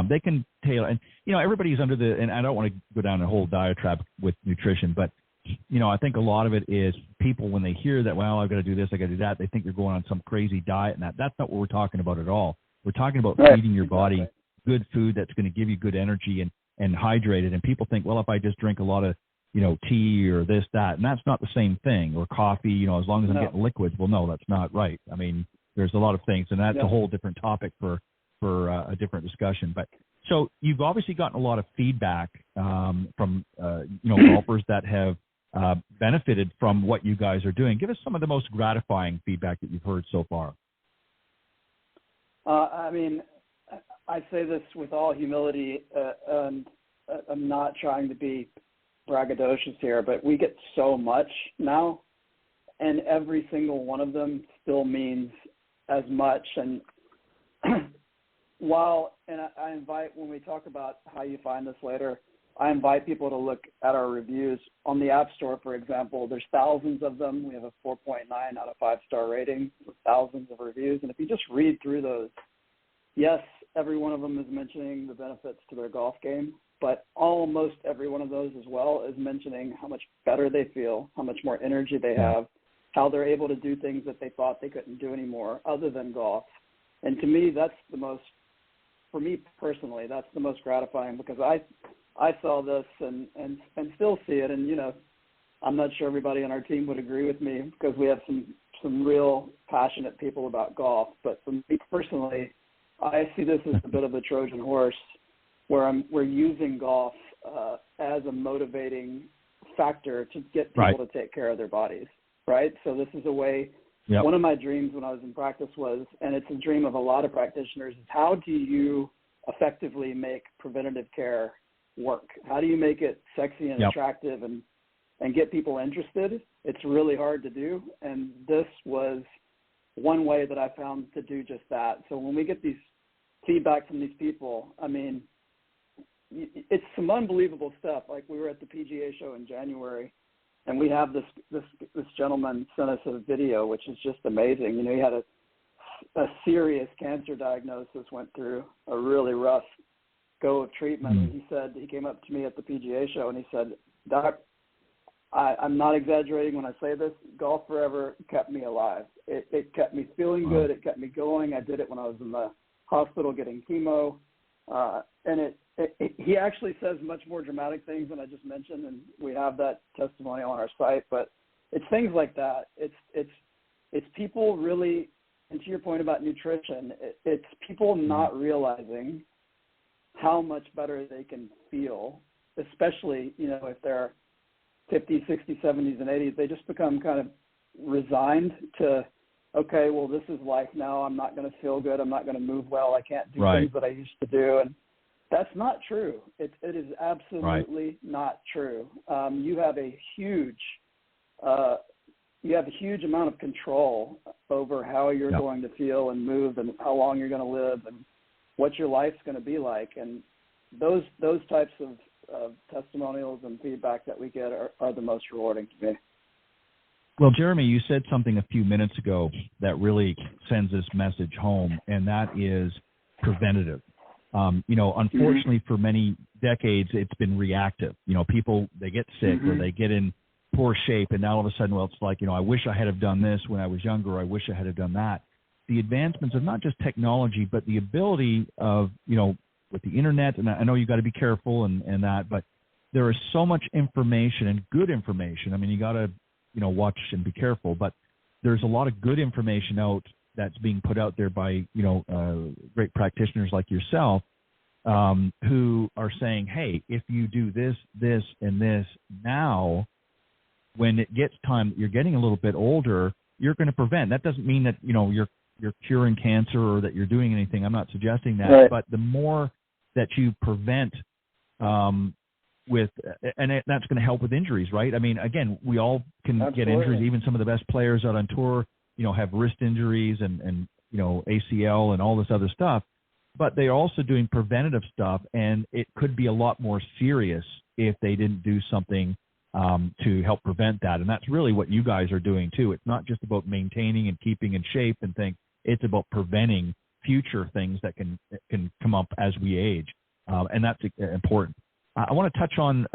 They can tailor, and everybody's under and I don't want to go down a whole diatribe with nutrition, but I think a lot of it is people, when they hear that, well, I've got to do this, I got to do that, they think you're going on some crazy diet, and that's not what we're talking about at all. We're talking about feeding your body good food that's going to give you good energy and hydrated. And people think, well, if I just drink a lot of, tea or this, that, and that's not the same thing, or coffee, as long as I'm getting liquids. Well, no, that's not right. I mean, there's a lot of things, and that's a whole different topic for a different discussion. But so you've obviously gotten a lot of feedback from, golfers that have benefited from what you guys are doing. Give us some of the most gratifying feedback that you've heard so far. I say this with all humility, and I'm not trying to be braggadocious here, but we get so much now, and every single one of them still means as much. And I invite, when we talk about how you find us later, I invite people to look at our reviews on the App Store, for example. There's thousands of them. We have a 4.9 out of 5-star rating with thousands of reviews. And if you just read through those, yes, every one of them is mentioning the benefits to their golf game, but almost every one of those as well is mentioning how much better they feel, how much more energy they have, how they're able to do things that they thought they couldn't do anymore other than golf. And to me, that's the most, for me personally, that's the most gratifying, because I saw this and still see it. And, I'm not sure everybody on our team would agree with me, because we have some real passionate people about golf. But for me personally, I see this as a bit of a Trojan horse. where we're using golf as a motivating factor to get people to take care of their bodies, right? So this is a way. Yep. One of my dreams when I was in practice was, and it's a dream of a lot of practitioners, is how do you effectively make preventative care work? How do you make it sexy and attractive and get people interested? It's really hard to do, and this was one way that I found to do just that. So when we get these feedback from these people, I mean, it's some unbelievable stuff. Like we were at the PGA show in January, and we have this gentleman sent us a video, which is just amazing. You know, he had a serious cancer diagnosis, went through a really rough go of treatment. And he said, he came up to me at the PGA show and he said, "Doc, I'm not exaggerating when I say this. GolfForever kept me alive. It kept me feeling good. It kept me going. I did it when I was in the hospital getting chemo." And he actually says much more dramatic things than I just mentioned, and we have that testimony on our site. But it's things like that. It's people really, and to your point about nutrition, it's people not realizing how much better they can feel, especially, you know, if they're 50s, 60s, 70s, and 80s. They just become kind of resigned to, okay, well, this is life now. I'm not going to feel good. I'm not going to move well. I can't do things that I used to do. And that's not true. It is absolutely not true. You have a huge amount of control over how you're going to feel and move and how long you're going to live and what your life's going to be like. And those types of testimonials and feedback that we get are the most rewarding to me. Well, Jeremy, you said something a few minutes ago that really sends this message home, and that is preventative. You know, unfortunately, for many decades, it's been reactive. You know, people, they get sick or they get in poor shape, and now all of a sudden, well, it's like, you know, I wish I had have done this when I was younger. I wish I had have done that. The advancements of not just technology, but the ability of, you know, with the internet, and I know you got to be careful and that, but there is so much information and good information. I mean, you got to, you know, watch and be careful, but there's a lot of good information out that's being put out there by, you know, great practitioners like yourself, who are saying, hey, if you do this, this, and this now, when it gets time that you're getting a little bit older, you're going to prevent. That doesn't mean that, you know, you're curing cancer or that you're doing anything. I'm not suggesting that, but the more that you prevent that's going to help with injuries, right? I mean, again, we all can get injuries. Even some of the best players out on tour, you know, have wrist injuries and you know, ACL and all this other stuff, but they're also doing preventative stuff, and it could be a lot more serious if they didn't do something to help prevent that. And that's really what you guys are doing too. It's not just about maintaining and keeping in shape and things. It's about preventing future things that can come up as we age, and that's important. I want to touch on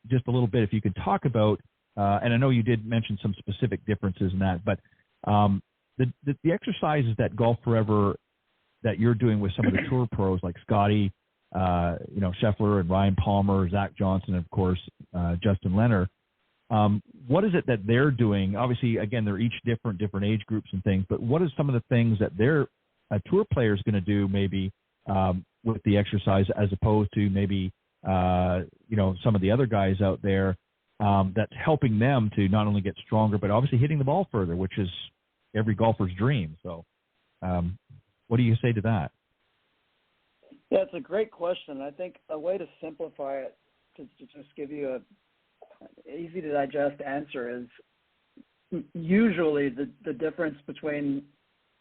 just a little bit, if you could talk about, and I know you did mention some specific differences in that, but the exercises that GolfForever that you're doing with some of the tour pros like Scotty, you know, Scheffler and Ryan Palmer, Zach Johnson, and of course Justin Leonard. What is it that they're doing? Obviously, again, they're each different age groups and things, but what is some of the things that their tour player is going to do maybe with the exercise as opposed to maybe you know, some of the other guys out there that's helping them to not only get stronger, but obviously hitting the ball further, which is every golfer's dream. So what do you say to that? Yeah, it's a great question. I think a way to simplify it, to just give you an easy to digest answer, is usually the difference between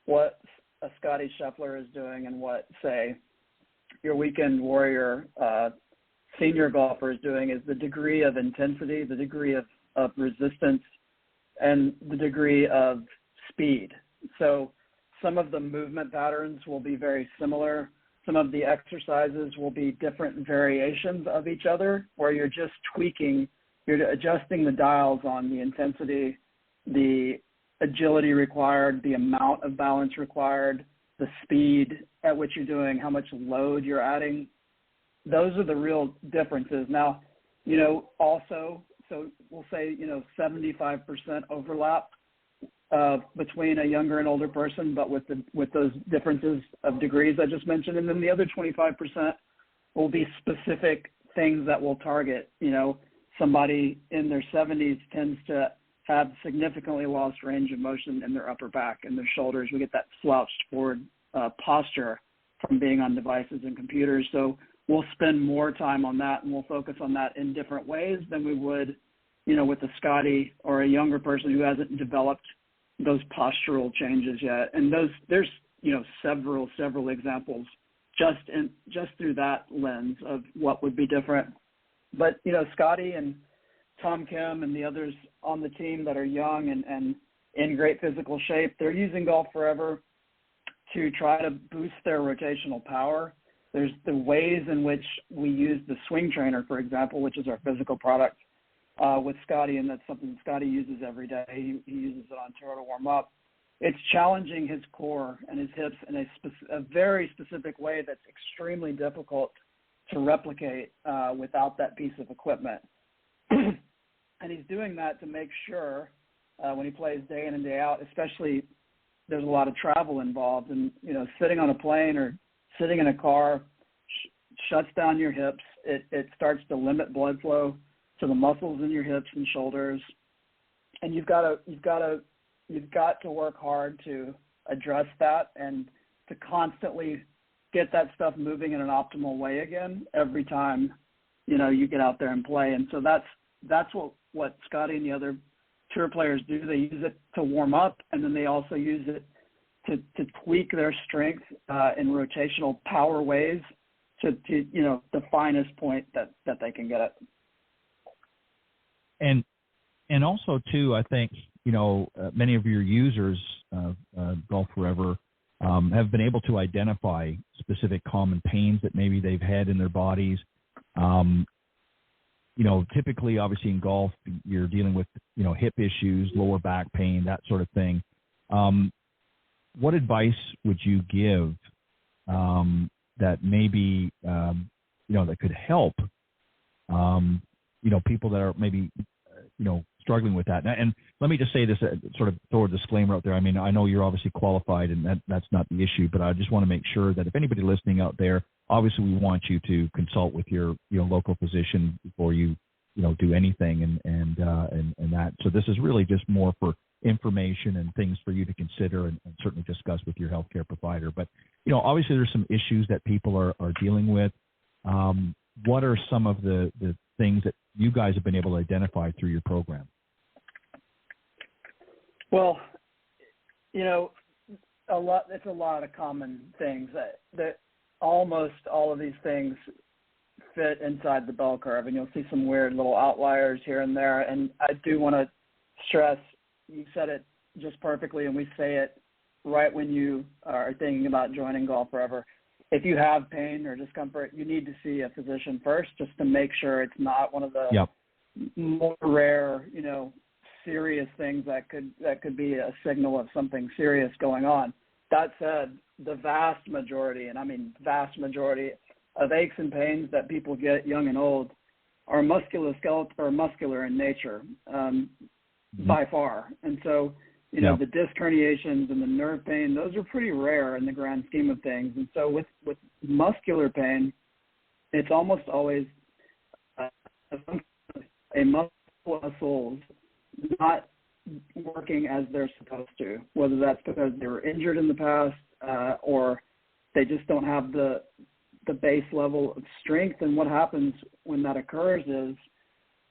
what a Scotty Scheffler is doing and what, say, your weekend warrior senior golfer is doing is the degree of intensity, the degree of resistance, and the degree of speed. So some of the movement patterns will be very similar. Some of the exercises will be different variations of each other, where you're just tweaking, you're adjusting the dials on the intensity, the agility required, the amount of balance required, the speed at which you're doing, how much load you're adding. Those are the real differences. Now, you know, also, so we'll say, you know, 75% overlap between a younger and older person, but with those differences of degrees I just mentioned. And then the other 25% will be specific things that we'll target. Somebody in their 70s tends to have significantly lost range of motion in their upper back and their shoulders. We get that slouched forward posture from being on devices and computers. So we'll spend more time on that, and we'll focus on that in different ways than we would, with a Scotty or a younger person who hasn't developed those postural changes yet. And there's several examples just through that lens of what would be different. But Scotty and Tom Kim and the others on the team that are young and in great physical shape, they're using GolfForever to try to boost their rotational power. There's the ways in which we use the swing trainer, for example, which is our physical product, with Scotty, and that's something Scotty uses every day. He uses it on tour to warm up. It's challenging his core and his hips in a very specific way that's extremely difficult to replicate without that piece of equipment. And he's doing that to make sure when he plays day in and day out, especially there's a lot of travel involved, and sitting on a plane or sitting in a car shuts down your hips. It starts to limit blood flow to the muscles in your hips and shoulders, and you've got to work hard to address that and to constantly get that stuff moving in an optimal way again every time you get out there and play. And so that's what Scotty and the other tour players do. They use it to warm up, and then they also use it to tweak their strength in rotational power ways to the finest point that they can get it. And also too, I think many of your users of GolfForever have been able to identify specific common pains that maybe they've had in their bodies. Typically, obviously in golf, you're dealing with, hip issues, lower back pain, that sort of thing. What advice would you give that maybe, that could help, people that are maybe, struggling with that? And let me just say this, sort of throw a disclaimer out there. I mean, I know you're obviously qualified, and that's not the issue, but I just want to make sure that if anybody listening out there, obviously we want you to consult with your, local physician before you, do anything and that. So this is really just more for information and things for you to consider and certainly discuss with your healthcare provider. But, obviously there's some issues that people are dealing with. What are some of the things that you guys have been able to identify through your program? Well, it's a lot of common things that almost all of these things fit inside the bell curve, and you'll see some weird little outliers here and there. And I do want to stress, you said it just perfectly, and we say it right when you are thinking about joining GolfForever. If you have pain or discomfort, you need to see a physician first, just to make sure it's not one of the more rare, serious things that could be a signal of something serious going on. That said, the vast majority, and I mean vast majority, of aches and pains that people get, young and old, are musculoskeletal or muscular in nature, by far. And so, the disc herniations and the nerve pain, those are pretty rare in the grand scheme of things. And so with muscular pain, it's almost always a muscles not working as they're supposed to, whether that's because they were injured in the past or they just don't have the base level of strength. And what happens when that occurs is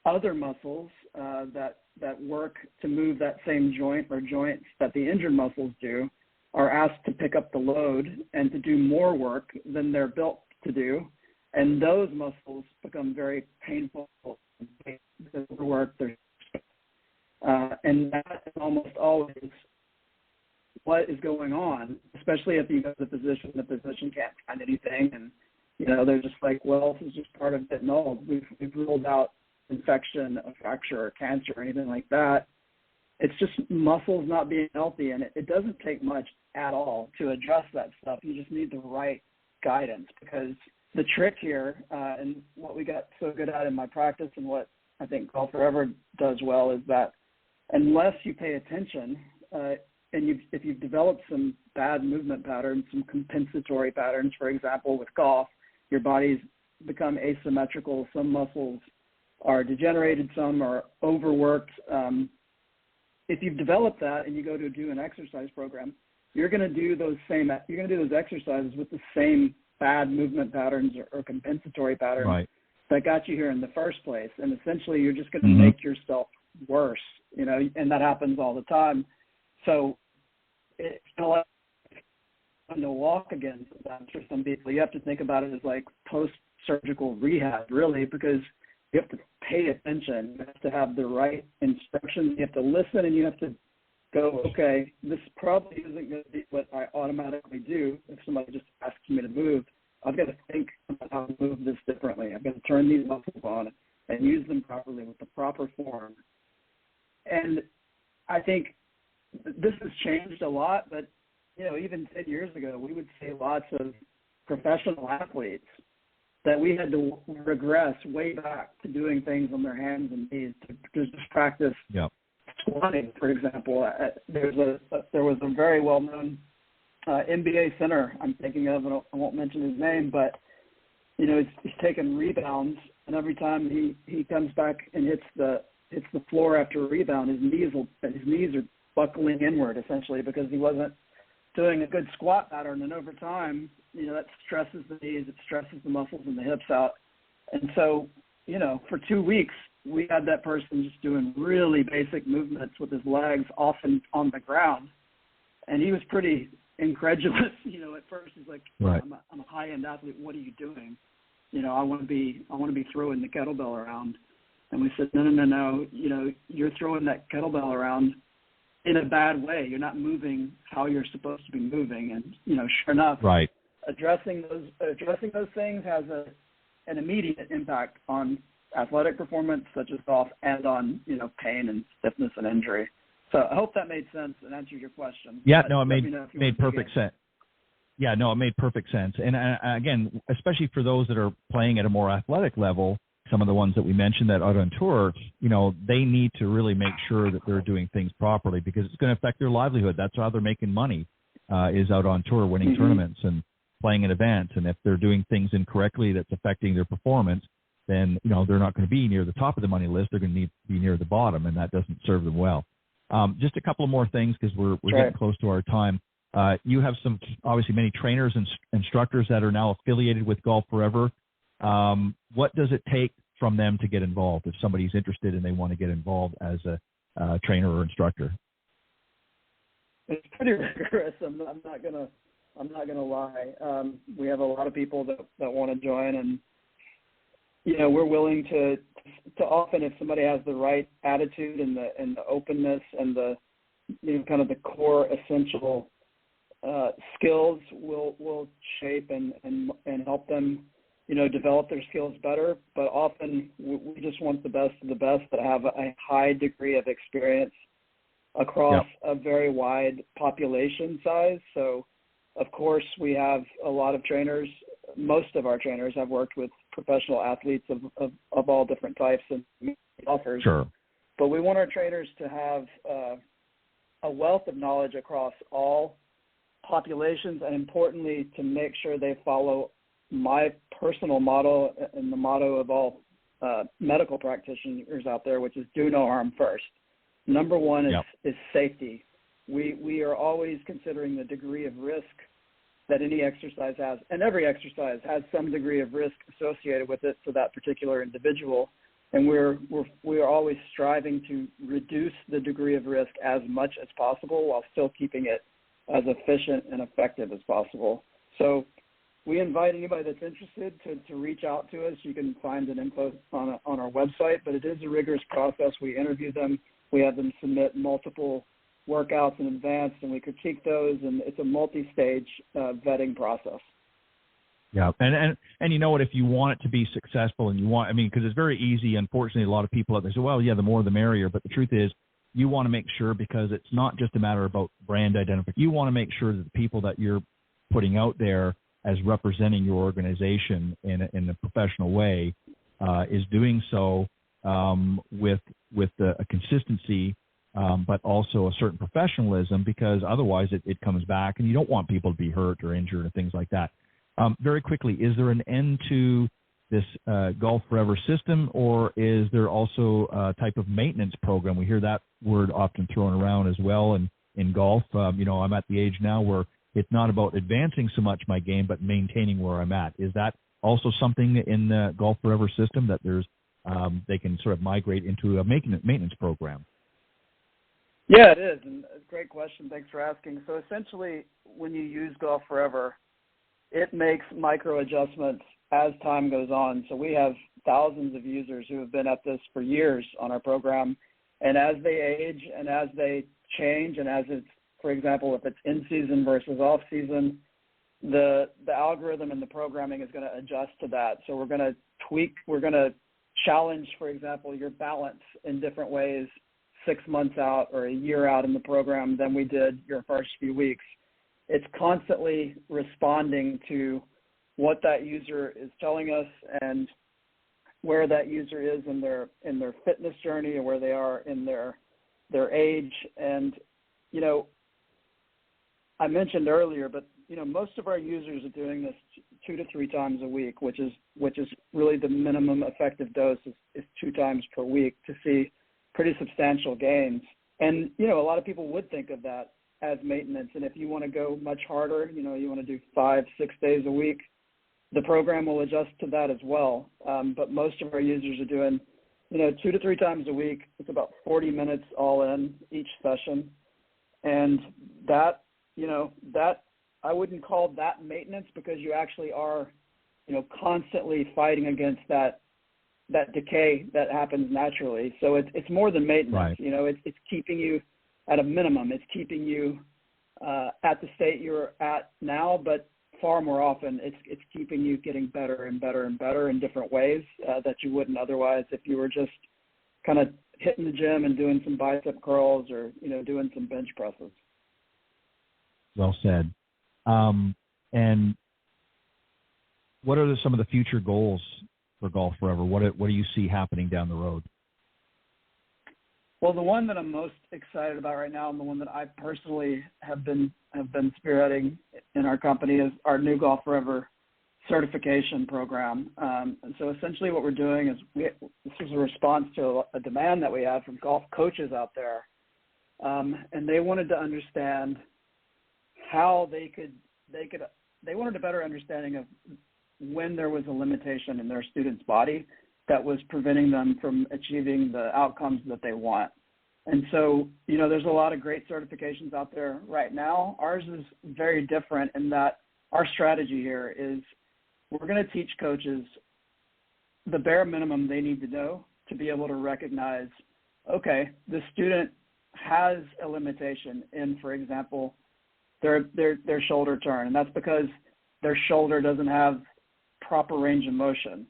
other muscles that work to move that same joint or joints that the injured muscles do are asked to pick up the load and to do more work than they're built to do. And those muscles become very painful because of the work they're and that is almost always what is going on, especially if you go to the physician can't find anything, and they're just like, well, this is just part of getting old. We've ruled out infection, a fracture, or cancer, or anything like that. It's just muscles not being healthy, and it doesn't take much at all to address that stuff. You just need the right guidance, because the trick here, and what we got so good at in my practice and what I think GolfForever does well, is that unless you pay attention, and if you've developed some bad movement patterns, some compensatory patterns, for example, with golf, your body's become asymmetrical. Some muscles are degenerated, some are overworked. If you've developed that and you go to do an exercise program, you're going to do those exercises with the same bad movement patterns or compensatory patterns that got you here in the first place. And essentially, you're just going to make yourself worse, and that happens all the time. So it's like to walk again sometimes for some people. You have to think about it as like post-surgical rehab, really, because you have to pay attention. You have to have the right instructions. You have to listen, and you have to go, okay, this probably isn't going to be what I automatically do if somebody just asks me to move. I've got to think about how to move this differently. I've got to turn these muscles on and use them properly with the proper form. And I think this has changed a lot, but, even 10 years ago, we would see lots of professional athletes that we had to regress way back to doing things on their hands and knees to just practice squatting, for example. There was a very well-known NBA center I'm thinking of, and I won't mention his name, but he's taking rebounds, and every time he comes back and hits the floor after a rebound, his knees are buckling inward essentially because he wasn't doing a good squat pattern, and over time, that stresses the knees, it stresses the muscles and the hips out. And so, for 2 weeks, we had that person just doing really basic movements with his legs often on the ground. And he was pretty incredulous. At first he's like, I'm a high-end athlete. What are you doing? I want to be throwing the kettlebell around. And we said, no. You're throwing that kettlebell around in a bad way. You're not moving how you're supposed to be moving. And, sure enough, addressing those things has an immediate impact on athletic performance, such as golf, and on, pain and stiffness and injury. So I hope that made sense and answered your question. Yeah, no, it made perfect sense. Yeah, no, it made perfect sense. And again, especially for those that are playing at a more athletic level, some of the ones that we mentioned that out on tour, they need to really make sure that they're doing things properly because it's going to affect their livelihood. That's how they're making money, is out on tour, winning tournaments and playing in events. And if they're doing things incorrectly that's affecting their performance, then, they're not going to be near the top of the money list. They're going to need to be near the bottom, and that doesn't serve them well. Just a couple of more things because we're getting close to our time. You have obviously many trainers and instructors that are now affiliated with GolfForever. What does it take from them to get involved if somebody's interested and they want to get involved as a trainer or instructor? It's pretty rigorous. I'm not gonna lie. We have a lot of people that want to join, and we're willing to often, if somebody has the right attitude and the openness and the kind of the core essential skills, we'll shape and help them develop their skills better. But often we just want the best of the best that have a high degree of experience across a very wide population size. So, of course, we have a lot of trainers. Most of our trainers have worked with professional athletes of all different types and golfers. Sure. But we want our trainers to have a wealth of knowledge across all populations, and importantly, to make sure they follow my personal motto and the motto of all medical practitioners out there, which is do no harm first. Number one is safety. We are always considering the degree of risk that any exercise has, and every exercise has some degree of risk associated with it for that particular individual. And we are always striving to reduce the degree of risk as much as possible while still keeping it as efficient and effective as possible. So we invite anybody that's interested to reach out to us. You can find an info on our website, but it is a rigorous process. We interview them. We have them submit multiple workouts in advance, and we critique those, and it's a multi-stage vetting process. Yeah, and you know what, if you want it to be successful and because it's very easy, unfortunately, a lot of people out there say, well, yeah, the more the merrier, but the truth is you want to make sure, because it's not just a matter about brand identification. You want to make sure that the people that you're putting out there as representing your organization in a professional way is doing so with a consistency, but also a certain professionalism, because otherwise it comes back and you don't want people to be hurt or injured and things like that. Very quickly, is there an end to this GolfForever system, or is there also a type of maintenance program? We hear that word often thrown around as well in golf. I'm at the age now where it's not about advancing so much my game, but maintaining where I'm at. Is that also something in the GolfForever system that there's they can sort of migrate into a maintenance program? Yeah, it is, and a great question. Thanks for asking. So essentially, when you use GolfForever, it makes micro adjustments as time goes on. So we have thousands of users who have been at this for years on our program, and as they age and as they change, and as it's, for example, if it's in season versus off season, the algorithm and the programming is going to adjust to that. So we're going to tweak, we're going to challenge, for example, your balance in different ways 6 months out or a year out in the program than we did your first few weeks. It's constantly responding to what that user is telling us and where that user is in their fitness journey or where they are in their age. And, I mentioned earlier, but, most of our users are doing this 2 to 3 times a week, which is really the minimum effective dose is 2 times per week to see pretty substantial gains. And, a lot of people would think of that as maintenance. And if you want to go much harder, you want to do 5-6 days a week, the program will adjust to that as well. But most of our users are doing, 2 to 3 times a week. It's about 40 minutes all in each session. And that, that I wouldn't call that maintenance because you actually are, constantly fighting against that decay that happens naturally. So it's more than maintenance. Right. It's keeping you at a minimum. It's keeping you at the state you're at now, but far more often it's keeping you getting better and better and better in different ways that you wouldn't otherwise if you were just kind of hitting the gym and doing some bicep curls or, doing some bench presses. Well said. And what are some of the future goals for GolfForever? What do you see happening down the road? Well, the one that I'm most excited about right now, and the one that I personally have been spearheading in our company, is our new GolfForever certification program. And so essentially, what we're doing is this is a response to a demand that we have from golf coaches out there, and they wanted to understand how they wanted a better understanding of when there was a limitation in their student's body that was preventing them from achieving the outcomes that they want. And so, there's a lot of great certifications out there right now. Ours is very different in that our strategy here is we're going to teach coaches the bare minimum they need to know to be able to recognize, okay, the student has a limitation in, for example, their shoulder turn, and that's because their shoulder doesn't have proper range of motion.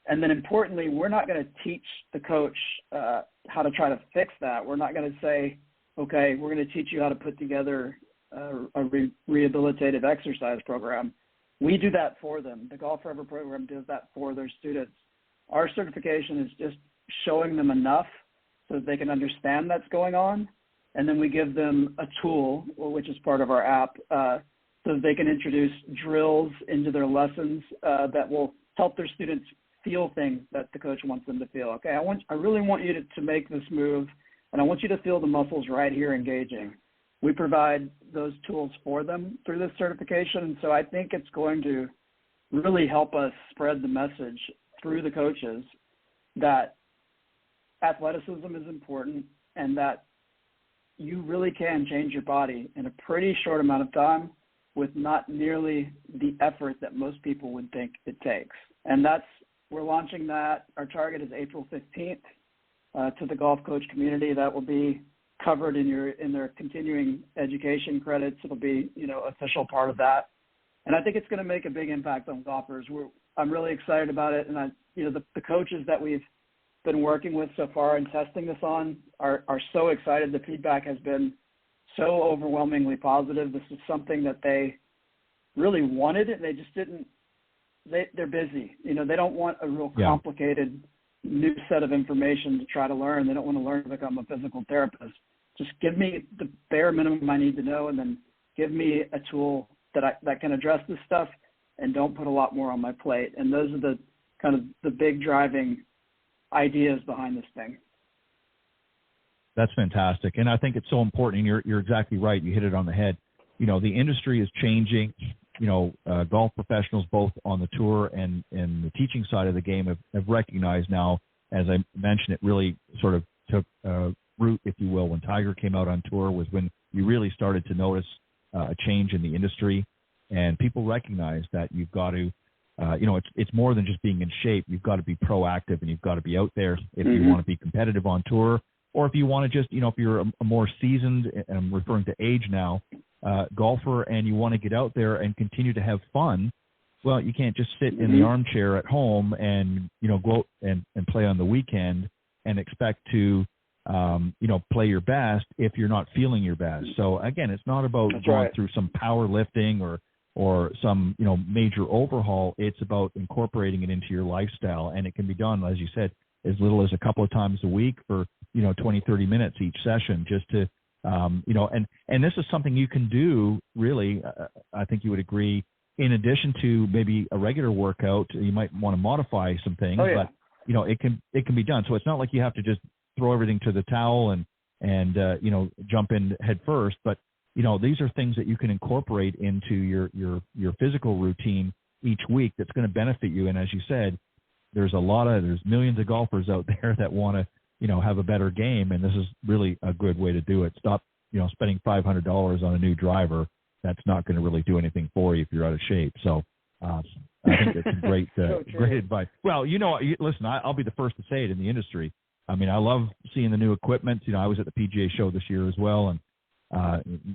And then importantly, we're not going to teach the coach how to try to fix that. We're not going to say, okay, we're going to teach you how to put together a rehabilitative exercise program. We do that for them. The GolfForever program does that for their students. Our certification is just showing them enough so that they can understand that's going on. And then we give them a tool, which is part of our app, so that they can introduce drills into their lessons that will help their students feel things that the coach wants them to feel. Okay, I really want you to make this move, and I want you to feel the muscles right here engaging. We provide those tools for them through this certification, and so I think it's going to really help us spread the message through the coaches that athleticism is important and that you really can change your body in a pretty short amount of time with not nearly the effort that most people would think it takes. And we're launching that. Our target is April 15th to the golf coach community. That will be covered in their continuing education credits. It'll be, official part of that. And I think it's going to make a big impact on golfers. I'm really excited about it. And the coaches that we've been working with so far and testing this on are so excited. The feedback has been so overwhelmingly positive. This is something that they really wanted. They just didn't. They're busy. They don't want a real complicated new set of information to try to learn. They don't want to learn to become a physical therapist. Just give me the bare minimum I need to know, and then give me a tool that can address this stuff and don't put a lot more on my plate. And those are kind of the big driving ideas behind this thing. That's fantastic. And I think it's so important. And you're exactly right. You hit it on the head. The industry is changing. Golf professionals, both on the tour and the teaching side of the game, have recognized now, as I mentioned, it really sort of took root, if you will, when Tiger came out on tour, was when you really started to notice a change in the industry. And people recognize that you've got to, it's more than just being in shape. You've got to be proactive, and you've got to be out there if you want to be competitive on tour, or if you want to just, if you're a more seasoned, and I'm referring to age now, golfer, and you want to get out there and continue to have fun. Well, you can't just sit in the armchair at home and, go and play on the weekend and expect to, play your best if you're not feeling your best. So again, it's not about going through some powerlifting or some, major overhaul. It's about incorporating it into your lifestyle. And it can be done, as you said, as little as a couple of times a week for, 20, 30 minutes each session, just to, and this is something you can do really, I think you would agree, in addition to maybe a regular workout. You might want to modify some things, but it can be done. So it's not like you have to just throw everything to the towel and jump in head first. But these are things that you can incorporate into your physical routine each week that's going to benefit you. And as you said, there's millions of golfers out there that want to have a better game, and this is really a good way to do it. Stop spending $500 on a new driver. That's not going to really do anything for you if you're out of shape. So I think that's great great advice. Well, listen, I'll be the first to say it in the industry. I mean, I love seeing the new equipment. I was at the PGA show this year as well, and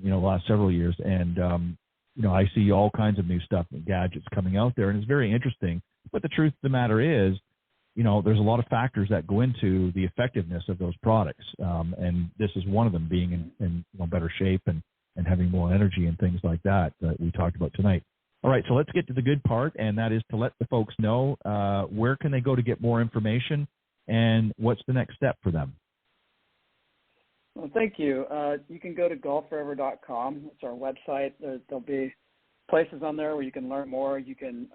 the last several years, and I see all kinds of new stuff and gadgets coming out there, and it's very interesting. But the truth of the matter is, there's a lot of factors that go into the effectiveness of those products, and this is one of them, being in better shape and having more energy and things like that we talked about tonight. All right, so let's get to the good part, and that is to let the folks know where can they go to get more information, and what's the next step for them. Well, thank you. You can go to GolfForever.com. It's our website. There'll be places on there where you can learn more. You can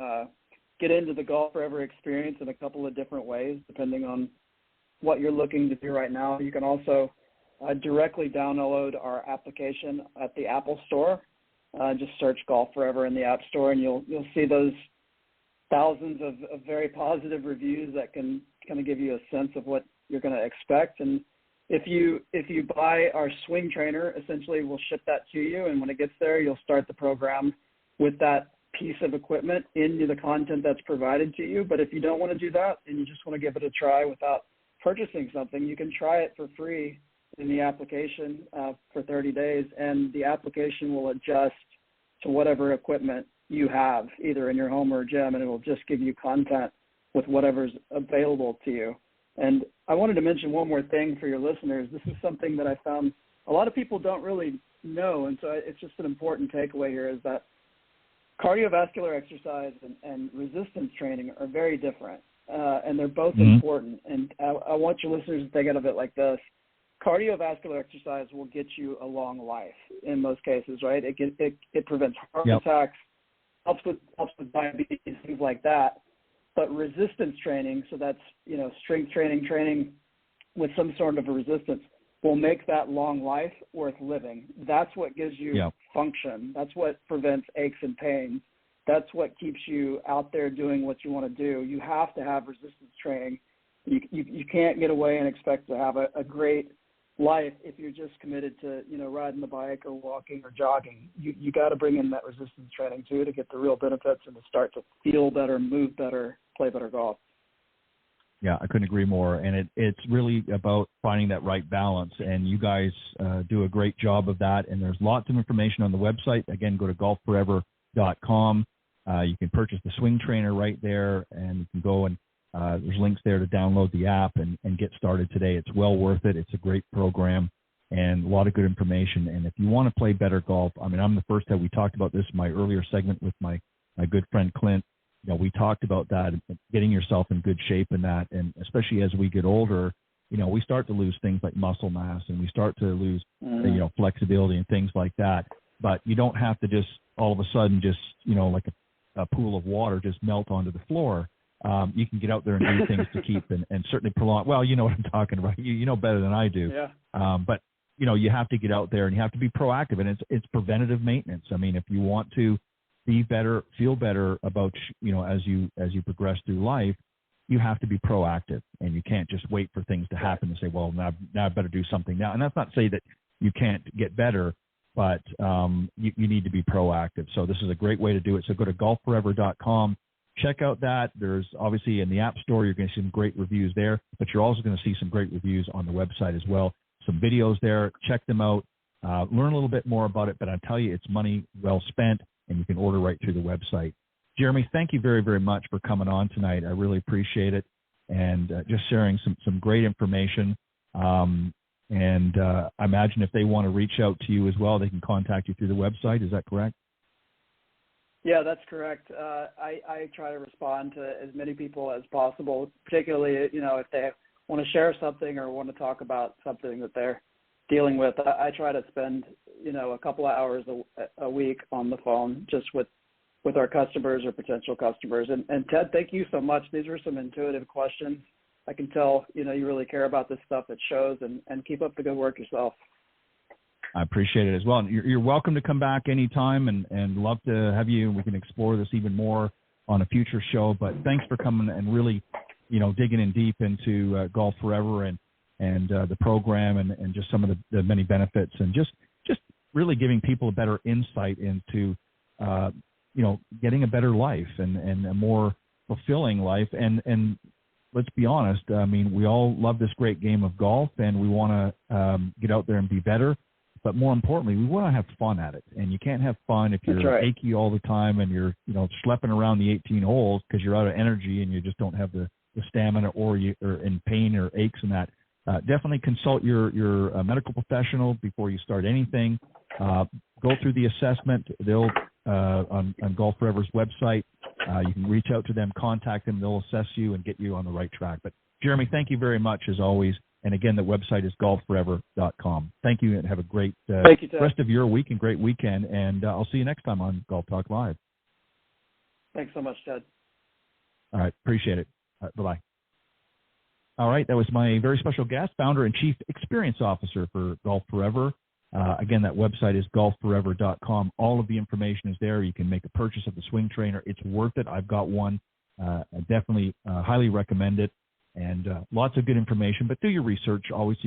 get into the GolfForever experience in a couple of different ways, depending on what you're looking to do right now. You can also directly download our application at the Apple Store. Just search GolfForever in the App Store, and you'll see those thousands of very positive reviews that can kind of give you a sense of what you're going to expect. And if you buy our swing trainer, essentially we'll ship that to you, and when it gets there, you'll start the program with that piece of equipment into the content that's provided to you. But if you don't want to do that and you just want to give it a try without purchasing something, you can try it for free in the application for 30 days, and the application will adjust to whatever equipment you have, either in your home or gym, and it will just give you content with whatever's available to you. And I wanted to mention one more thing for your listeners. This is something that I found a lot of people don't really know, and so it's just an important takeaway here, is that cardiovascular exercise and resistance training are very different, and they're both important. And I want your listeners to think of it like this. Cardiovascular exercise will get you a long life in most cases, right? It prevents heart attacks, helps with diabetes, things like that. But resistance training, so that's, strength training with some sort of a resistance, will make that long life worth living. That's what gives you function. That's what prevents aches and pains. That's what keeps you out there doing what you want to do. You have to have resistance training. You can't get away and expect to have a great life if you're just committed to, riding the bike or walking or jogging. You got to bring in that resistance training too to get the real benefits and to start to feel better, move better, play better golf. Yeah, I couldn't agree more. And it's really about finding that right balance. And you guys do a great job of that. And there's lots of information on the website. Again, go to GolfForever.com. You can purchase the swing trainer right there, and you can go and there's links there to download the app and get started today. It's well worth it. It's a great program and a lot of good information. And if you want to play better golf, I mean, I'm the first that we talked about this in my earlier segment with my good friend Clint. We talked about that, getting yourself in good shape in that. And especially as we get older, we start to lose things like muscle mass, and we start to lose, flexibility and things like that. But you don't have to just all of a sudden just, like a pool of water, just melt onto the floor. you can get out there and do things to keep and certainly prolong. Well, you know what I'm talking about. You know better than I do. Yeah. But you have to get out there and you have to be proactive, and it's preventative maintenance. I mean, if you want to be better, feel better about as you progress through life, you have to be proactive, and you can't just wait for things to happen and say, well, now I better do something now. And that's not to say that you can't get better, but you need to be proactive. So this is a great way to do it. So go to GolfForever.com. Check out that. There's obviously in the App Store, you're going to see some great reviews there, but you're also going to see some great reviews on the website as well. Some videos there. Check them out. Learn a little bit more about it, but I tell you, it's money well spent, and you can order right through the website. Jeremy, thank you very, very much for coming on tonight. I really appreciate it, and just sharing some great information. And I imagine if they want to reach out to you as well, they can contact you through the website. Is that correct? Yeah, that's correct. I try to respond to as many people as possible, particularly, if they want to share something or want to talk about something that they're dealing with. I try to spend, a couple of hours a week on the phone just with our customers or potential customers. And Ted, thank you so much. These were some intuitive questions. I can tell, you really care about this stuff. It shows, and keep up the good work yourself. I appreciate it as well. You're welcome to come back anytime, and love to have you. We can explore this even more on a future show. But thanks for coming and really, digging in deep into GolfForever and the program and just some of the many benefits, and just really giving people a better insight into, getting a better life and a more fulfilling life. And let's be honest, I mean, we all love this great game of golf, and we want to get out there and be better. But more importantly, we want to have fun at it. And you can't have fun if you're achy all the time and you're, schlepping around the 18 holes because you're out of energy and you just don't have the stamina, or you're in pain or aches and that. Definitely consult your medical professional before you start anything. Go through the assessment. They'll on GolfForever's website. You can reach out to them, contact them. They'll assess you and get you on the right track. But Jeremy, thank you very much as always. And again, the website is GolfForever.com. Thank you, and have a great rest of your week and great weekend. And I'll see you next time on Golf Talk Live. Thanks so much, Ted. All right, appreciate it. All right, bye-bye. All right, that was my very special guest, founder and chief experience officer for GolfForever. Again, that website is GolfForever.com. All of the information is there. You can make a purchase of the swing trainer. It's worth it. I've got one. I definitely highly recommend it. And lots of good information, but do your research. I always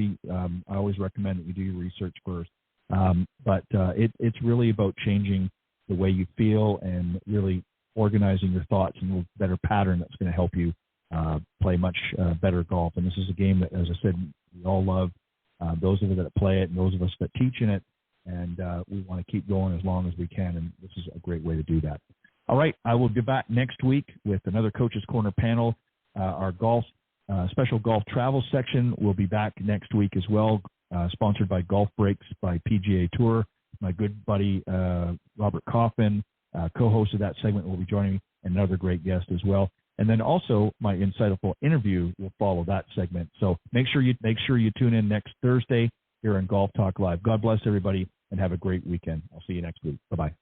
recommend that you do your research first. But it's really about changing the way you feel and really organizing your thoughts in a better pattern that's going to help you play much better golf. And this is a game that, as I said, we all love. Those of us that play it and those of us that teach in it. And we want to keep going as long as we can. And this is a great way to do that. All right, I will be back next week with another Coach's Corner panel. Our special golf travel section will be back next week as well, sponsored by Golf Breaks by PGA Tour. My good buddy Robert Coffin, co-host of that segment, will be joining me, and another great guest as well. And then also my insightful interview will follow that segment. So make sure you tune in next Thursday here on Golf Talk Live. God bless everybody, and have a great weekend. I'll see you next week. Bye-bye.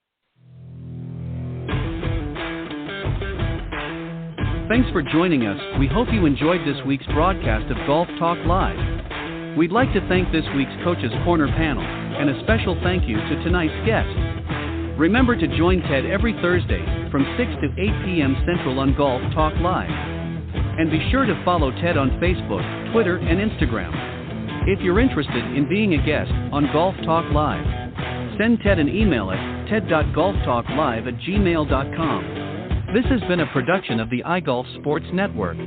Thanks for joining us. We hope you enjoyed this week's broadcast of Golf Talk Live. We'd like to thank this week's Coach's Corner panel, and a special thank you to tonight's guest. Remember to join Ted every Thursday from 6 to 8 p.m. Central on Golf Talk Live. And be sure to follow Ted on Facebook, Twitter, and Instagram. If you're interested in being a guest on Golf Talk Live, send Ted an email at ted.golftalklive@gmail.com. This has been a production of the iGolf Sports Network.